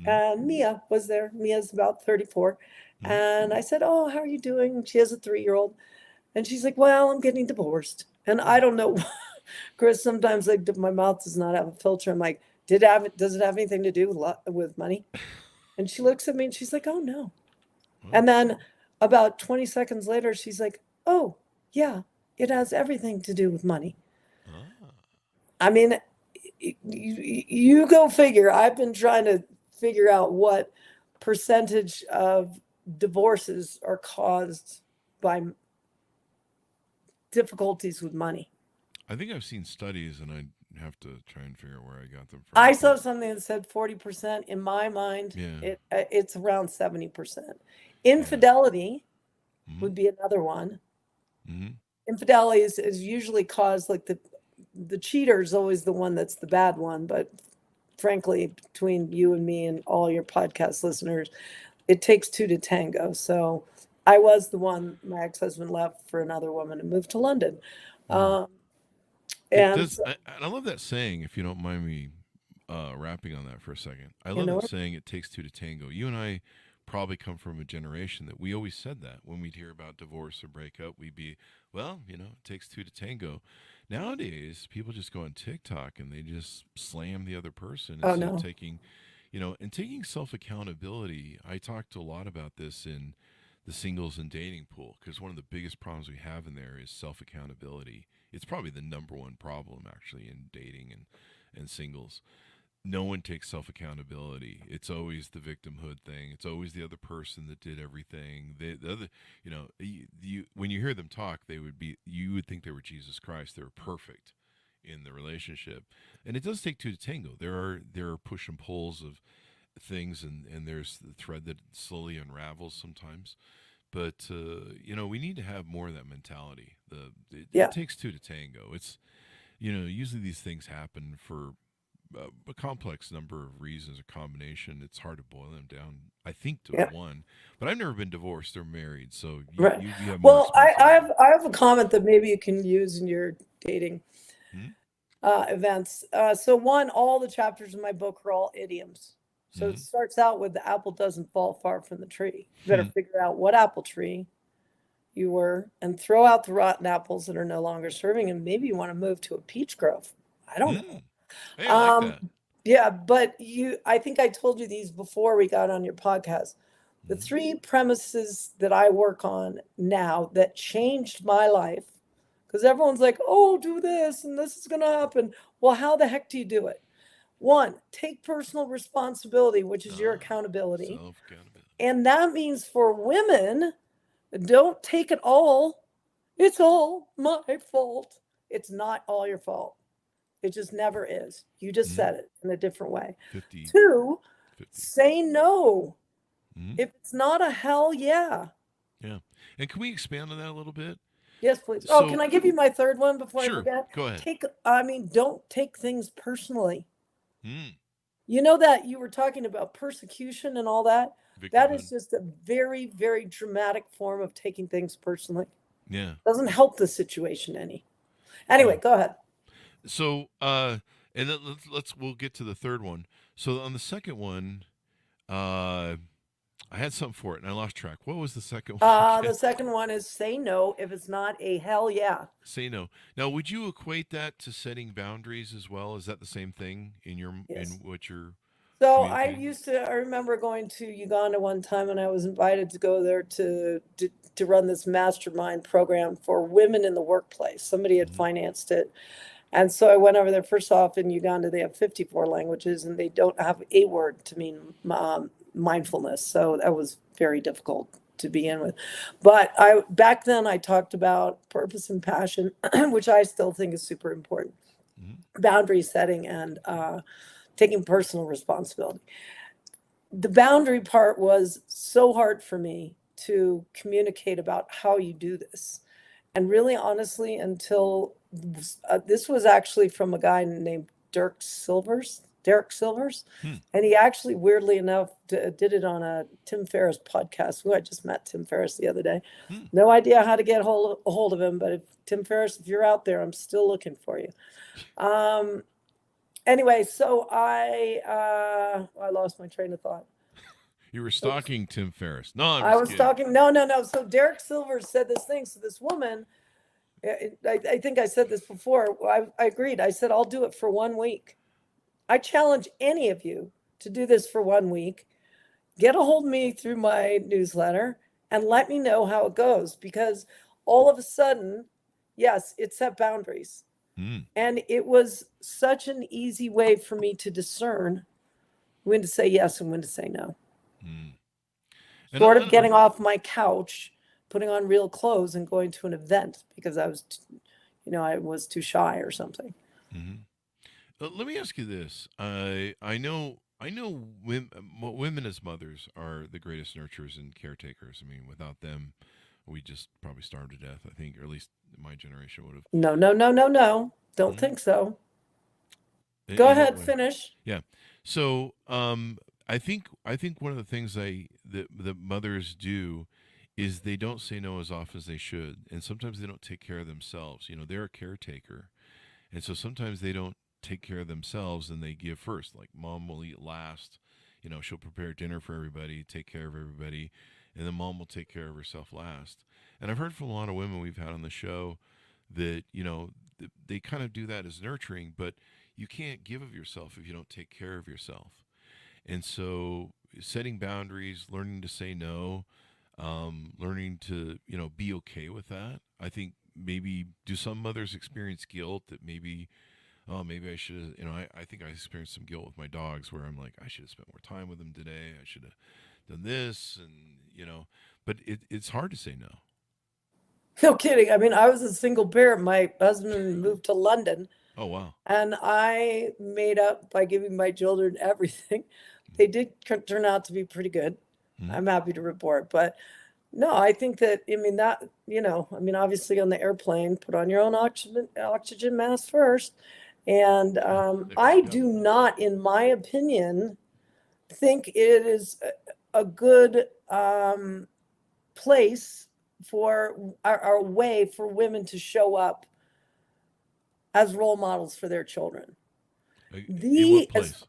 and Mia was there. Mia's about 34. And I said, oh, how are you doing? She has a 3-year-old. And she's like, well, I'm getting divorced. And I don't know, Chris, sometimes my mouth does not have a filter. I'm like, does it have anything to do with money? And she looks at me and she's like, oh, no. And then about 20 seconds later, she's like, oh, yeah, it has everything to do with money. I mean, you go figure. I've been trying to figure out what percentage of divorces are caused by difficulties with money. I think I've seen studies, and I have to try and figure out where I got them from. I saw something that said 40%. In my mind, it's around 70%. Infidelity would be another one. Infidelity is usually caused, like the cheater is always the one that's the bad one, but frankly, between you and me and all your podcast listeners, it takes two to tango. So I was the one, my ex-husband left for another woman and moved to London. I love that saying, if you don't mind me rapping on that for a second. I love that saying, it takes two to tango. You and I probably come from a generation that we always said that. When we'd hear about divorce or breakup, we'd be, well, it takes two to tango. Nowadays, people just go on TikTok and they just slam the other person instead of taking, and taking self-accountability. I talked a lot about this in the singles and dating pool, because one of the biggest problems we have in there is self-accountability. It's probably the number one problem, actually, in dating and singles. No one takes self-accountability. It's always the victimhood thing. It's always the other person that did everything. The other, when you hear them talk, you would think they were Jesus Christ. They were perfect in the relationship. And it does take two to tango. There are push and pulls of things, and there's the thread that slowly unravels sometimes. But we need to have more of that mentality. It takes two to tango. It's usually these things happen for a complex number of reasons, a combination. It's hard to boil them down, I think, to Yeah. one. But I've never been divorced or married, so Right. you have more Well, experience. I have a comment that maybe you can use in your dating Hmm? events. So one, all the chapters in my book are all idioms. So it starts out with the apple doesn't fall far from the tree. You better figure out what apple tree you were and throw out the rotten apples that are no longer serving, and maybe you want to move to a peach grove. I don't know. Hey, I like that. Yeah, but I think I told you these before we got on your podcast. The three premises that I work on now that changed my life, because everyone's like, oh, do this and this is going to happen. Well, how the heck do you do it? One, take personal responsibility, which is your accountability. Self-accountability. And that means for women, don't take it all. It's all my fault. It's not all your fault. It just never is. You just said it in a different way. 50. Two, 50. say no. If it's not a hell yeah. Yeah. And can we expand on that a little bit? Yes, please. So, can I give you my third one before I sure, forget? go ahead. Don't take things personally. Mm. You know that you were talking about persecution and all that? That is just a very, very dramatic form of taking things personally. Yeah. Doesn't help the situation any. Anyway, go ahead. So, and then we'll get to the third one. So on the second one, I had something for it and I lost track. What was the second one? The second one is say no if it's not a hell yeah. Say no. Now, would you equate that to setting boundaries as well? Is that the same thing in what you're? So I remember going to Uganda one time and I was invited to go there to run this mastermind program for women in the workplace. Somebody had financed it. And so I went over there. First off, in Uganda, they have 54 languages and they don't have a word to mean mindfulness. So that was very difficult to begin with. But back then I talked about purpose and passion, which I still think is super important. Boundary setting and taking personal responsibility. The boundary part was so hard for me to communicate about how you do this. And really, honestly, until this was actually from a guy named Derek Silvers, and he actually, weirdly enough, did it on a Tim Ferriss podcast. I just met Tim Ferriss the other day. No idea how to get a hold of him, but Tim Ferriss, if you're out there, I'm still looking for you. Anyway, so I lost my train of thought. You were stalking Tim Ferriss. No, I was stalking. No. So Derek Silvers said this thing. So this woman, I think I said this before. I agreed. I said, I'll do it for 1 week. I challenge any of you to do this for 1 week. Get a hold of me through my newsletter and let me know how it goes. Because all of a sudden, yes, it set boundaries. And it was such an easy way for me to discern when to say yes and when to say no. Sort of getting off my couch, putting on real clothes and going to an event because I was too shy or something. Let me ask you this. I know women as mothers are the greatest nurturers and caretakers. I mean, without them, we just probably starve to death, I think, or at least my generation would have. No. Don't think so. Go ahead, finish. Yeah. So, I think one of the things that mothers do is they don't say no as often as they should, and sometimes they don't take care of themselves. They're a caretaker, and so sometimes they don't take care of themselves and they give first. Like mom will eat last. She'll prepare dinner for everybody, take care of everybody, and then mom will take care of herself last. And I've heard from a lot of women we've had on the show that they kind of do that as nurturing, but you can't give of yourself if you don't take care of yourself. And so setting boundaries, learning to say no, learning to, be okay with that. I think maybe do some mothers experience guilt that maybe I should have, I think I experienced some guilt with my dogs where I'm like, I should have spent more time with them today. I should have done this. And, but it's hard to say no. No kidding. I mean, I was a single parent. My husband moved to London. Oh, wow. And I made up by giving my children everything. They did turn out to be pretty good. I'm happy to report. But no, I think that, obviously on the airplane, put on your own oxygen mask first. And I do not, in my opinion, think it is a good place for our way for women to show up as role models for their children. In what place?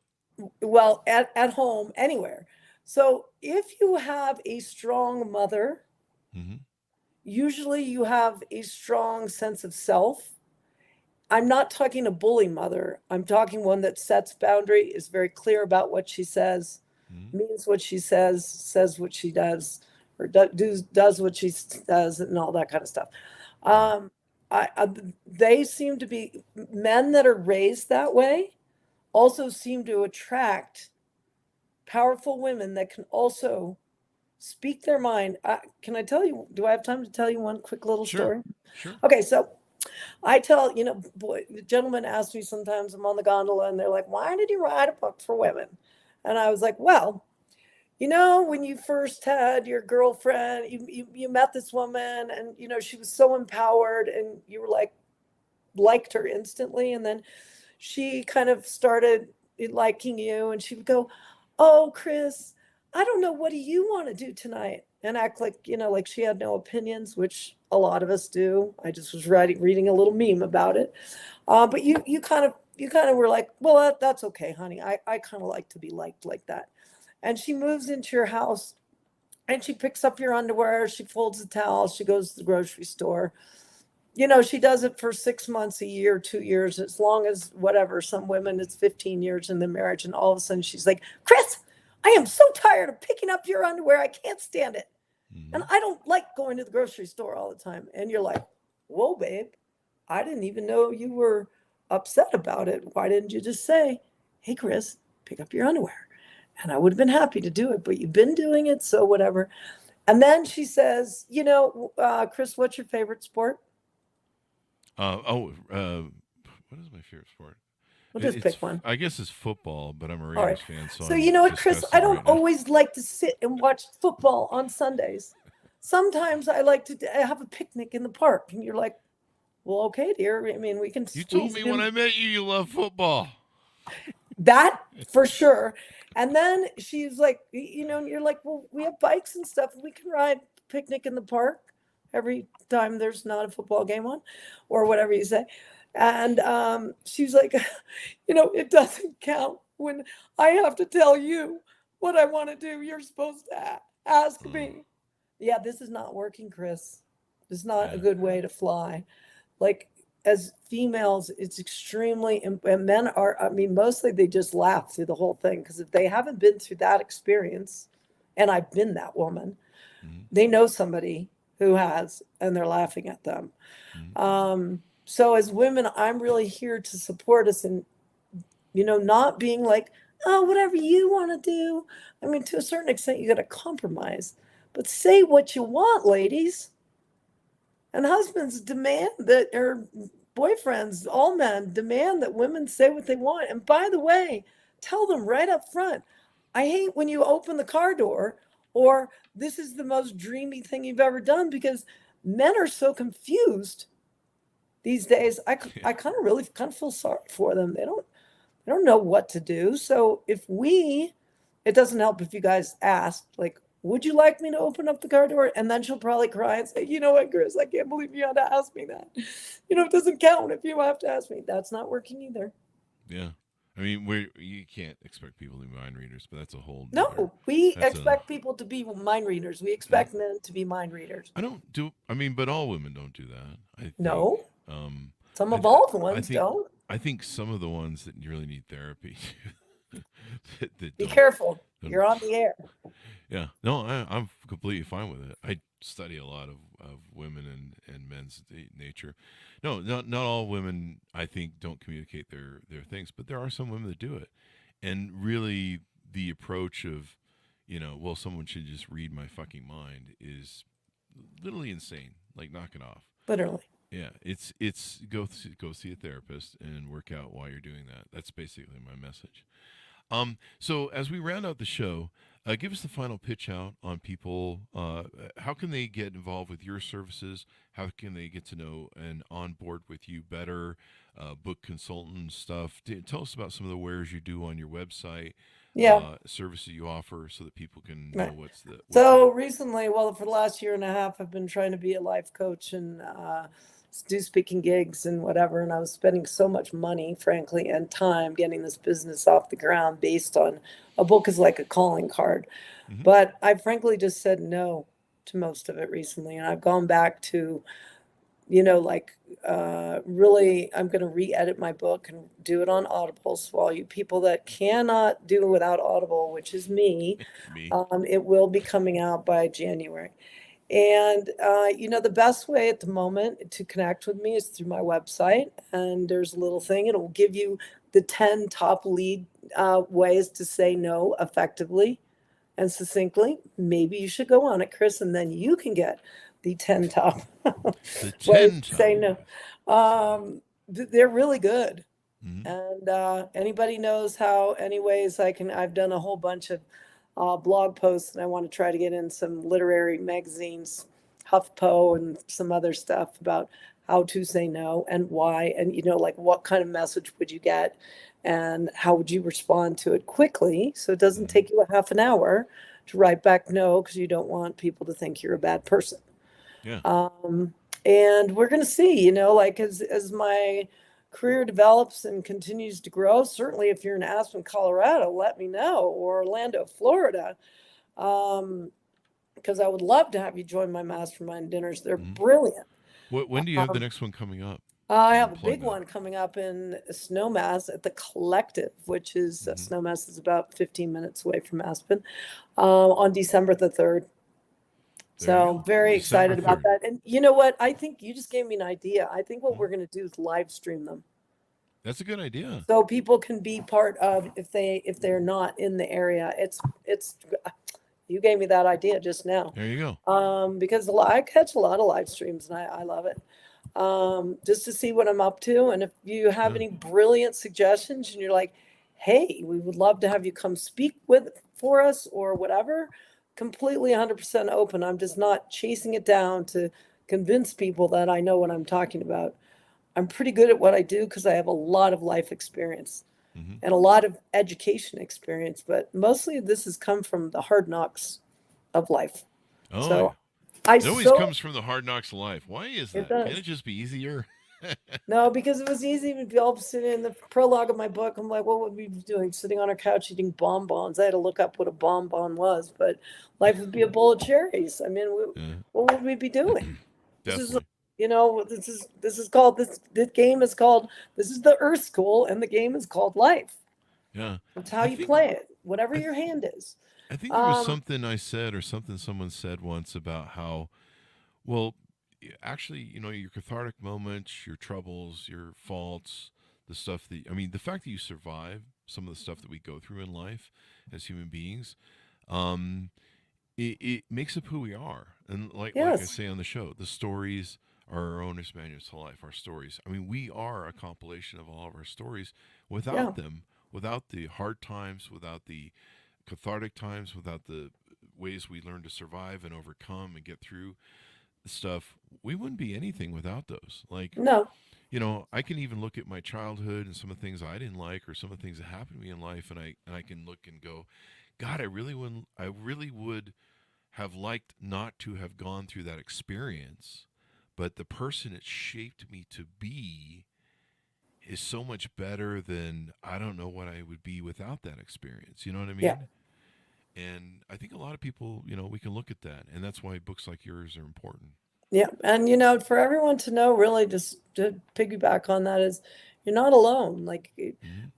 Well, at home, anywhere. So if you have a strong mother, Mm-hmm. usually you have a strong sense of self. I'm not talking a bully mother. I'm talking one that sets boundary, is very clear about what she says, means what she says what she does, or does what she does, and all that kind of stuff. They seem to be men that are raised that way. Also seem to attract powerful women that can also speak their mind. Can I tell you? Do I have time to tell you one quick little story? Sure. Okay, so I tell, boy, the gentlemen ask me sometimes, I'm on the gondola and they're like, why did you write a book for women? And I was like, well, when you first had your girlfriend, you met this woman and, she was so empowered and you were liked her instantly. And then she kind of started liking you and she would go, oh, Chris, I don't know. What do you want to do tonight? And act like, like she had no opinions, which a lot of us do. I just was reading a little meme about it. But you kind of were like, well, that's okay, honey. I kind of like to be liked like that. And she moves into your house and she picks up your underwear. She folds the towels. She goes to the grocery store. She does it for 6 months, a year, 2 years, as long as whatever. Some women, it's 15 years in the marriage. And all of a sudden she's like, Chris, I am so tired of picking up your underwear. I can't stand it. And I don't like going to the grocery store all the time. And you're like, whoa, babe, I didn't even know you were upset about it. Why didn't you just say, hey, Chris, pick up your underwear? And I would have been happy to do it, but you've been doing it, so whatever. And then she says, Chris, what's your favorite sport? What is my favorite sport? We'll just pick one. I guess it's football, but I'm a All Raiders right. fan. So you know what, Chris? I don't always like to sit and watch football on Sundays. Sometimes I like to have a picnic in the park. And you're like, well, okay, dear. I mean, we can. You told me when I met you love football. That for sure. And then she's like, and you're like, well, we have bikes and stuff. We can ride picnic in the park every time there's not a football game on, or whatever you say. And she's like, it doesn't count when I have to tell you what I want to do. You're supposed to ask me. Yeah, this is not working, Chris. This is not a good way to fly. Like, as females, it's extremely, and men are, mostly they just laugh through the whole thing, because if they haven't been through that experience, and I've been that woman, they know somebody who has, and they're laughing at them. So as women, I'm really here to support us in, not being like, oh, whatever you want to do. I mean, to a certain extent, you got to compromise, but say what you want, ladies. And husbands demand that, or boyfriends, all men demand that women say what they want. And by the way, tell them right up front, I hate when you open the car door, or this is the most dreamy thing you've ever done, because men are so confused these days. I kind of really feel sorry for them. They don't know what to do. So it doesn't help if you guys ask, like, would you like me to open up the car door? And then she'll probably cry and say, you know what, Chris, I can't believe you had to ask me that. It doesn't count if you have to ask me. That's not working either. Yeah. I mean, you can't expect people to be mind readers, but that's a whole. No, we expect people to be mind readers. We expect men to be mind readers. But all women don't do that. I think, no. Some evolved ones don't. I think some of the ones that really need therapy. Be careful. You're on the air. Yeah. No, I'm completely fine with it. I study a lot of women and men's nature. No, not all women, I think, don't communicate their things, but there are some women that do it. And really, the approach of, well, someone should just read my fucking mind is literally insane. Like, knock it off. Literally. Yeah, it's go see a therapist and work out why you're doing that. That's basically my message. So as we round out the show, Give us the final pitch out on people. How can they get involved with your services? How can they get to know and on board with you better? Book consultant stuff. Tell us about some of the wares you do on your website, Yeah. services you offer, so that people can know Right. what's the. So recently, well, for the last year and a half, I've been trying to be a life coach and do speaking gigs and whatever. And I was spending so much money, frankly, and time getting this business off the ground based on a book is like a calling card. Mm-hmm. But I frankly just said no to most of it recently. And I've gone back to, like really, I'm going to re-edit my book and do it on Audible. So all you people that cannot do it without Audible, which is me, Me. it will be coming out by January. And, the best way at the moment to connect with me is through my website. And there's a little thing, it will give you the 10 top lead ways to say no effectively and succinctly. Maybe you should go on it, Chris, and then you can get the 10 top The ways 10 to say no. They're really good. Mm-hmm. And anybody knows how, anyways, I've done a whole bunch of blog posts, and I want to try to get in some literary magazines, HuffPo and some other stuff about how to say no and why, and like what kind of message would you get and how would you respond to it quickly so it doesn't take you a half an hour to write back no, because you don't want people to think you're a bad person. Yeah. And we're going to see, as my career develops and continues to grow, certainly if you're in Aspen, Colorado, let me know, or Orlando, Florida, because I would love to have you join my mastermind dinners. They're brilliant. When do you have the next one coming up? I have a big one coming up in Snowmass at the Collective, which is Snowmass is about 15 minutes away from Aspen, on December the 3rd. So very excited about that. And you know what? I think you just gave me an idea. I think what we're going to do is live stream them. That's a good idea. So people can be part of, if they're not in the area. It's you gave me that idea just now. There you go. Because I catch a lot of live streams and I love it. Just to see what I'm up to. And if you have any brilliant suggestions and you're like, hey, we would love to have you come speak for us or whatever, completely 100% open. I'm just not chasing it down to convince people that I know what I'm talking about. I'm pretty good at what I do because I have a lot of life experience and a lot of education experience, but mostly this has come from the hard knocks of life. Oh, so it always comes from the hard knocks of life. Why is that? Can it just be easier? No, because it was easy to be all sitting in the prologue of my book. I'm like, what would we be doing? Sitting on our couch eating bonbons. I had to look up what a bonbon was, but life would be a bowl of cherries. I mean, what would we be doing? Definitely. This is called this game is called, this is the Earth School, and the game is called life. Yeah. It's how you play it, whatever your hand is. I think there was something I said or something someone said once about how, well, actually, your cathartic moments, your troubles, your faults, the stuff that, the fact that you survive some of the stuff that we go through in life as human beings, it makes up who we are. And like I say on the show, the stories are our owner's manuals to life, our stories. We are a compilation of all of our stories. Without them, without the hard times, without the cathartic times, without the ways we learn to survive and overcome and get through stuff, we wouldn't be anything without those. No. I can even look at my childhood and some of the things I didn't like, or some of the things that happened to me in life, and I can look and go, God, I really would have liked not to have gone through that experience, but the person it shaped me to be is so much better than I don't know what I would be without that experience. You know what I mean? Yeah. And I think a lot of people, we can look at that, and that's why books like yours are important. Yeah. And, for everyone to know, really just to piggyback on that, is you're not alone. Like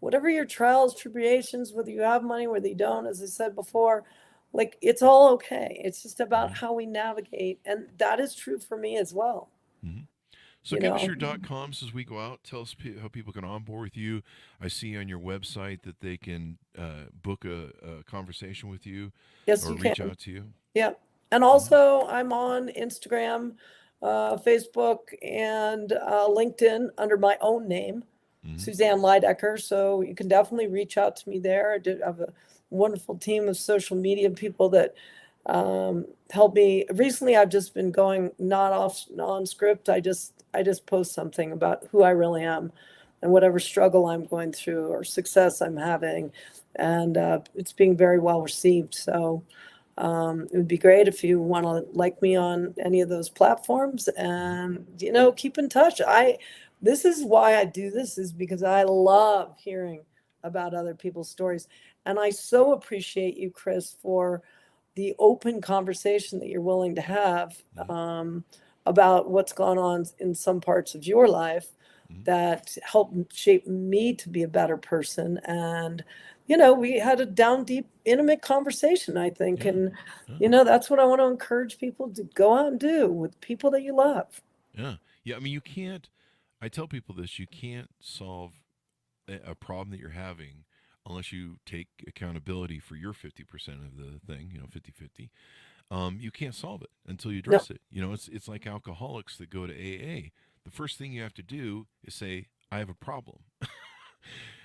whatever your trials, tribulations, whether you have money, whether you don't, as I said before, like it's all okay. It's just about how we navigate. And that is true for me as well. So give us your .coms as we go out. Tell us how people can onboard with you. I see on your website that they can book a conversation with you. Yes, or you reach can. out to you. Yeah. And also I'm on Instagram, Facebook, and LinkedIn under my own name, Suzanne Leydecker. So you can definitely reach out to me there. I did have a wonderful team of social media people that help me. Recently, I've just been going not on script. I just post something about who I really am and whatever struggle I'm going through or success I'm having, and it's being very well received. So it would be great if you want to like me on any of those platforms, and keep in touch. This is why I do this, is because I love hearing about other people's stories, and I so appreciate you, Chris, for the open conversation that you're willing to have about what's gone on in some parts of your life that helped shape me to be a better person. And we had a down deep, intimate conversation, I think. And, that's what I want to encourage people to go out and do with people that you love. Yeah. Yeah. I mean, I tell people this, you can't solve a problem that you're having unless you take accountability for your 50% of the thing, 50-50. You can't solve it until you address it. It's like alcoholics that go to AA. The first thing you have to do is say, I have a problem.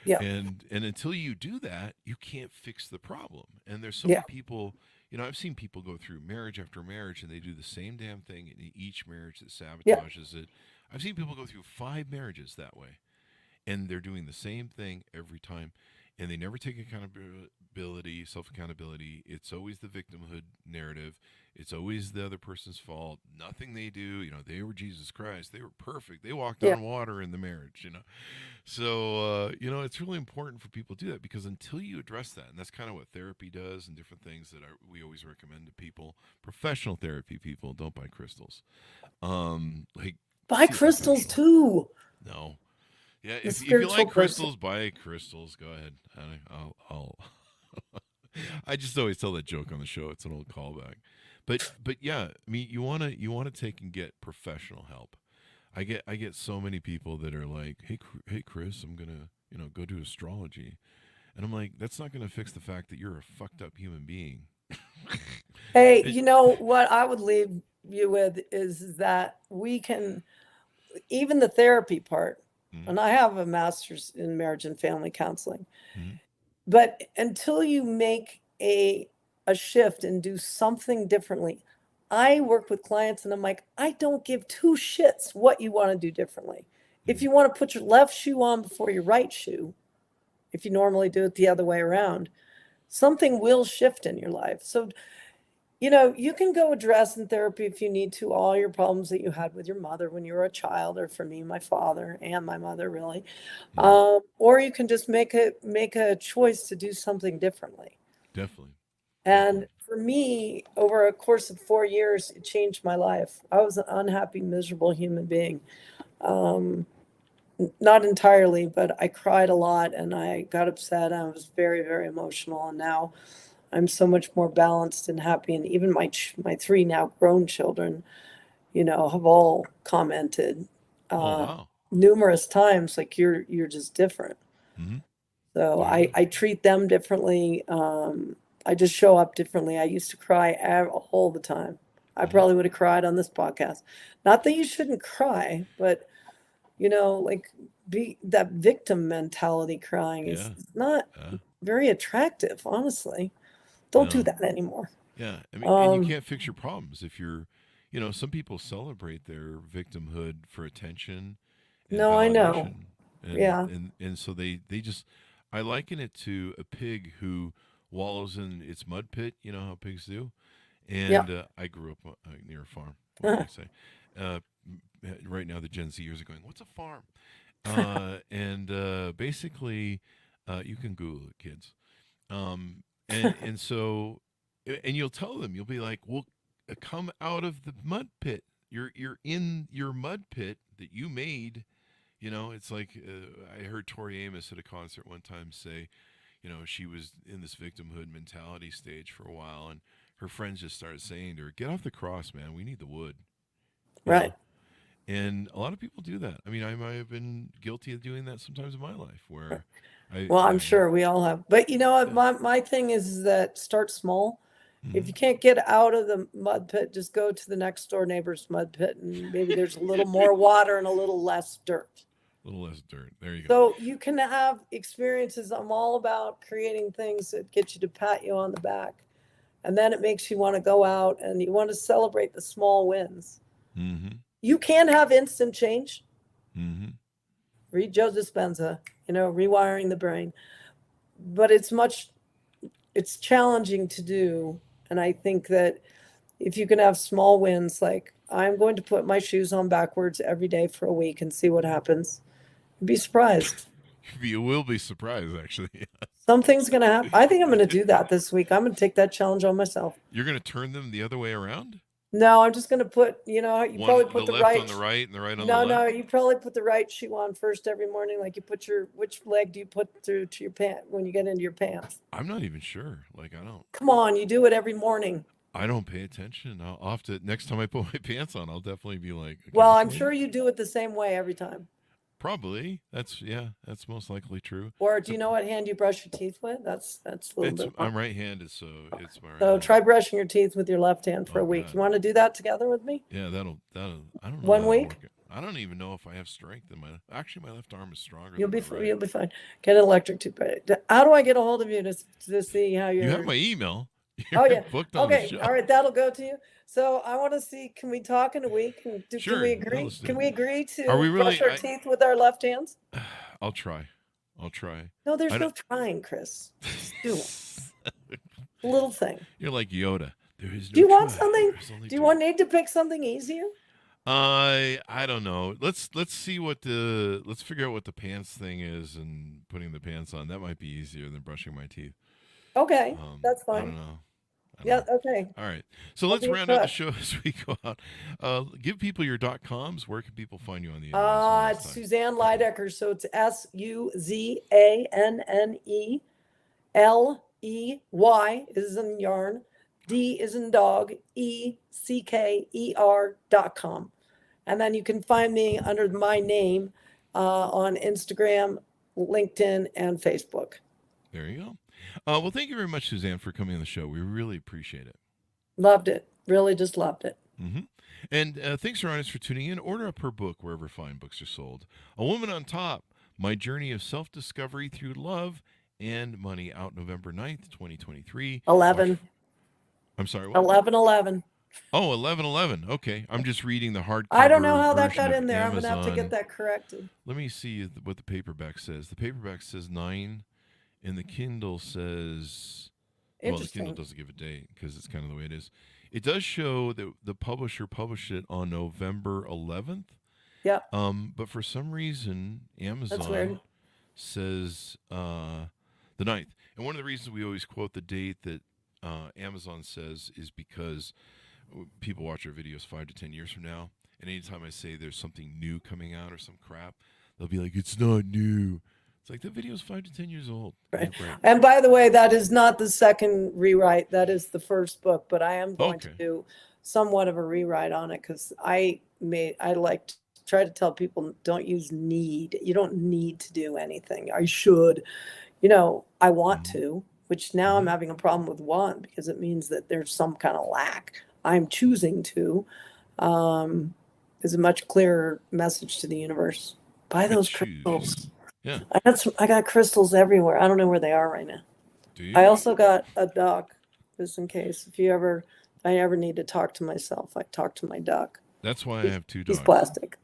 Yeah. And until you do that, you can't fix the problem. And there's so many people, I've seen people go through marriage after marriage and they do the same damn thing in each marriage that sabotages it. I've seen people go through 5 marriages that way, and they're doing the same thing every time. And they never take accountability, self-accountability. It's always the victimhood narrative. It's always the other person's fault. Nothing they do, they were Jesus Christ. They were perfect. They walked on water in the marriage, So, it's really important for people to do that, because until you address that, and that's kind of what therapy does and different things that we always recommend to people, professional therapy people, don't buy crystals. Buy crystals too. No. Yeah, if you like crystals, buy crystals. Go ahead. I'll I just always tell that joke on the show. It's an old callback. But yeah, I mean, you want to take and get professional help. I get so many people that are like, "Hey Chris, I'm going to, go do astrology." And I'm like, that's not going to fix the fact that you're a fucked up human being. Hey, what I would leave you with is that we can, even the therapy part, and I have a master's in marriage and family counseling, but until you make a shift and do something differently, I work with clients and I'm like, I don't give 2 shits what you want to do differently. If you want to put your left shoe on before your right shoe, if you normally do it the other way around, something will shift in your life. So you can go address in therapy if you need to all your problems that you had with your mother when you were a child, or for me, my father and my mother, really. Or you can just make a choice to do something differently. Definitely. And for me, over a course of 4 years, it changed my life. I was an unhappy, miserable human being. Not entirely, but I cried a lot and I got upset. And I was very, very emotional. And now I'm so much more balanced and happy. And even my 3 now grown children, have all commented numerous times, like, you're just different. So I treat them differently. I just show up differently. I used to cry all the time. I probably would have cried on this podcast. Not that you shouldn't cry, but like, that victim mentality crying is not very attractive, honestly. Don't do that anymore. Yeah. I mean, and you can't fix your problems if you're, some people celebrate their victimhood for attention. And no, I know. And so they just, I liken it to a pig who wallows in its mud pit. You know how pigs do? And I grew up near a farm. What can I say? Right now, the Gen Zers are going, "What's a farm?" And basically, you can Google it, kids. And so, and you'll tell them, you'll be like, "Well, come out of the mud pit. You're in your mud pit that you made." It's like I heard Tori Amos at a concert one time say, she was in this victimhood mentality stage for a while, and her friends just started saying to her, "Get off the cross, man. We need the wood." Right. And a lot of people do that. I mean, I might have been guilty of doing that sometimes in my life, where I'm sure we all have. But you know what? My thing is that start small. If you can't get out of the mud pit, just go to the next door neighbor's mud pit, and maybe there's a little more water and a little less dirt. A little less dirt. There you go. So you can have experiences. I'm all about creating things that get you to pat you on the back. And then it makes you want to go out and you want to celebrate the small wins. Mm-hmm. You can have instant change. Mm-hmm. Read Joe Dispenza, rewiring the brain. But it's challenging to do. And I think that if you can have small wins, like I'm going to put my shoes on backwards every day for a week and see what happens. Be surprised. You will be surprised, actually. Something's going to happen. I think I'm going to do that this week. I'm going to take that challenge on myself. You're going to turn them the other way around? No, I'm just going to put, you probably put the left on the right and the right on the left? No, you probably put the right shoe on first every morning. Like which leg do you put through to your pant when you get into your pants? I'm not even sure. Like, I don't. Come on, you do it every morning. I don't pay attention. I'll have to, next time I put my pants on, I'll definitely be like. Okay, well, I'm sure you do it the same way every time. Probably. That's most likely true. Or do you know what hand you brush your teeth with? That's a little bit. I'm right-handed, so it's my right So hand. try brushing your teeth with your left hand for a week. God. You want to do that together with me? Yeah, that'll. I don't know. 1 week. I don't even know if I have strength in my. Actually, my left arm is stronger. You'll be fine. Get an electric toothbrush. How do I get a hold of you to see how you're? You have my email. You're booked on the show. All right, that'll go to you. So I want to see. Can we talk in a week? Sure. Can we agree? No, can we agree to brush our teeth with our left hands? I'll try. No, there's no trying, Chris. Just do it. Little thing. You're like Yoda. There is no. Do you want something? Do you need to pick something easier? I don't know. Let's see let's figure out what the pants thing is and putting the pants on. That might be easier than brushing my teeth. Okay, that's fine. I don't know. Yeah, okay. All right. So let's round out the show as we go out. Give people your .coms. Where can people find you on the internet? It's Suzanne Leydecker. So it's SUZANNELEY is in yarn, D is in dog, ECKER.com. And then you can find me under my name on Instagram, LinkedIn, and Facebook. There you go. Well, thank you very much, Suzanne, for coming on the show. We really appreciate it. Loved it. Really just loved it. Mm-hmm. And thanks, our audience, for tuning in. Order up her book wherever fine books are sold. A Woman on Top, My Journey of Self-Discovery Through Love and Money, out November 9th, 2023. 11. I'm sorry, what? 11/11. Oh, 11/11. Okay. I'm just reading the hardcover. I don't know how that got in there. Amazon. I'm going to have to get that corrected. Let me see what the paperback says. The paperback says 9. And the Kindle says, well, the Kindle doesn't give a date because it's kind of the way it is. It does show that the publisher published it on November 11th. Yeah. But for some reason, Amazon says the 9th. And one of the reasons we always quote the date that Amazon says is because people watch our videos 5 to 10 years from now. And anytime I say there's something new coming out or some crap, they'll be like, it's not new. It's like the video's 5 to 10 years old. Right. And by the way, that is not the second rewrite. That is the first book, but I am going to do somewhat of a rewrite on it because I like to try to tell people don't use need. You don't need to do anything. I should. I want to, which now I'm having a problem with want because it means that there's some kind of lack. I'm choosing to is a much clearer message to the universe. Buy those crystals. Yeah. I got crystals everywhere. I don't know where they are right now. Do you? I also got a duck, just in case. If I ever need to talk to myself, I talk to my duck. That's why I have 2 dogs. He's plastic.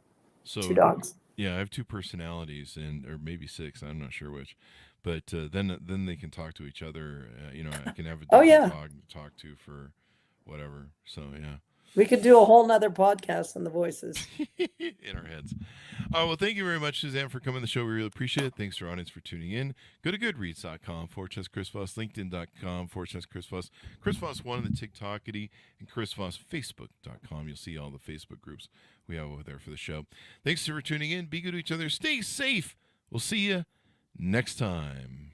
So 2 dogs. Yeah, I have 2 personalities, or maybe 6. I'm not sure which. But then they can talk to each other. I can have a different dog to talk to for whatever. So yeah. We could do a whole nother podcast on the voices. In our heads. Well, thank you very much, Suzanne, for coming on the show. We really appreciate it. Thanks to our audience for tuning in. Go to goodreads.com/Chris Voss, LinkedIn.com/Chris Voss, Chris Voss 1 on the TikTokity, and Chris Voss Facebook.com. You'll see all the Facebook groups we have over there for the show. Thanks for tuning in. Be good to each other. Stay safe. We'll see you next time.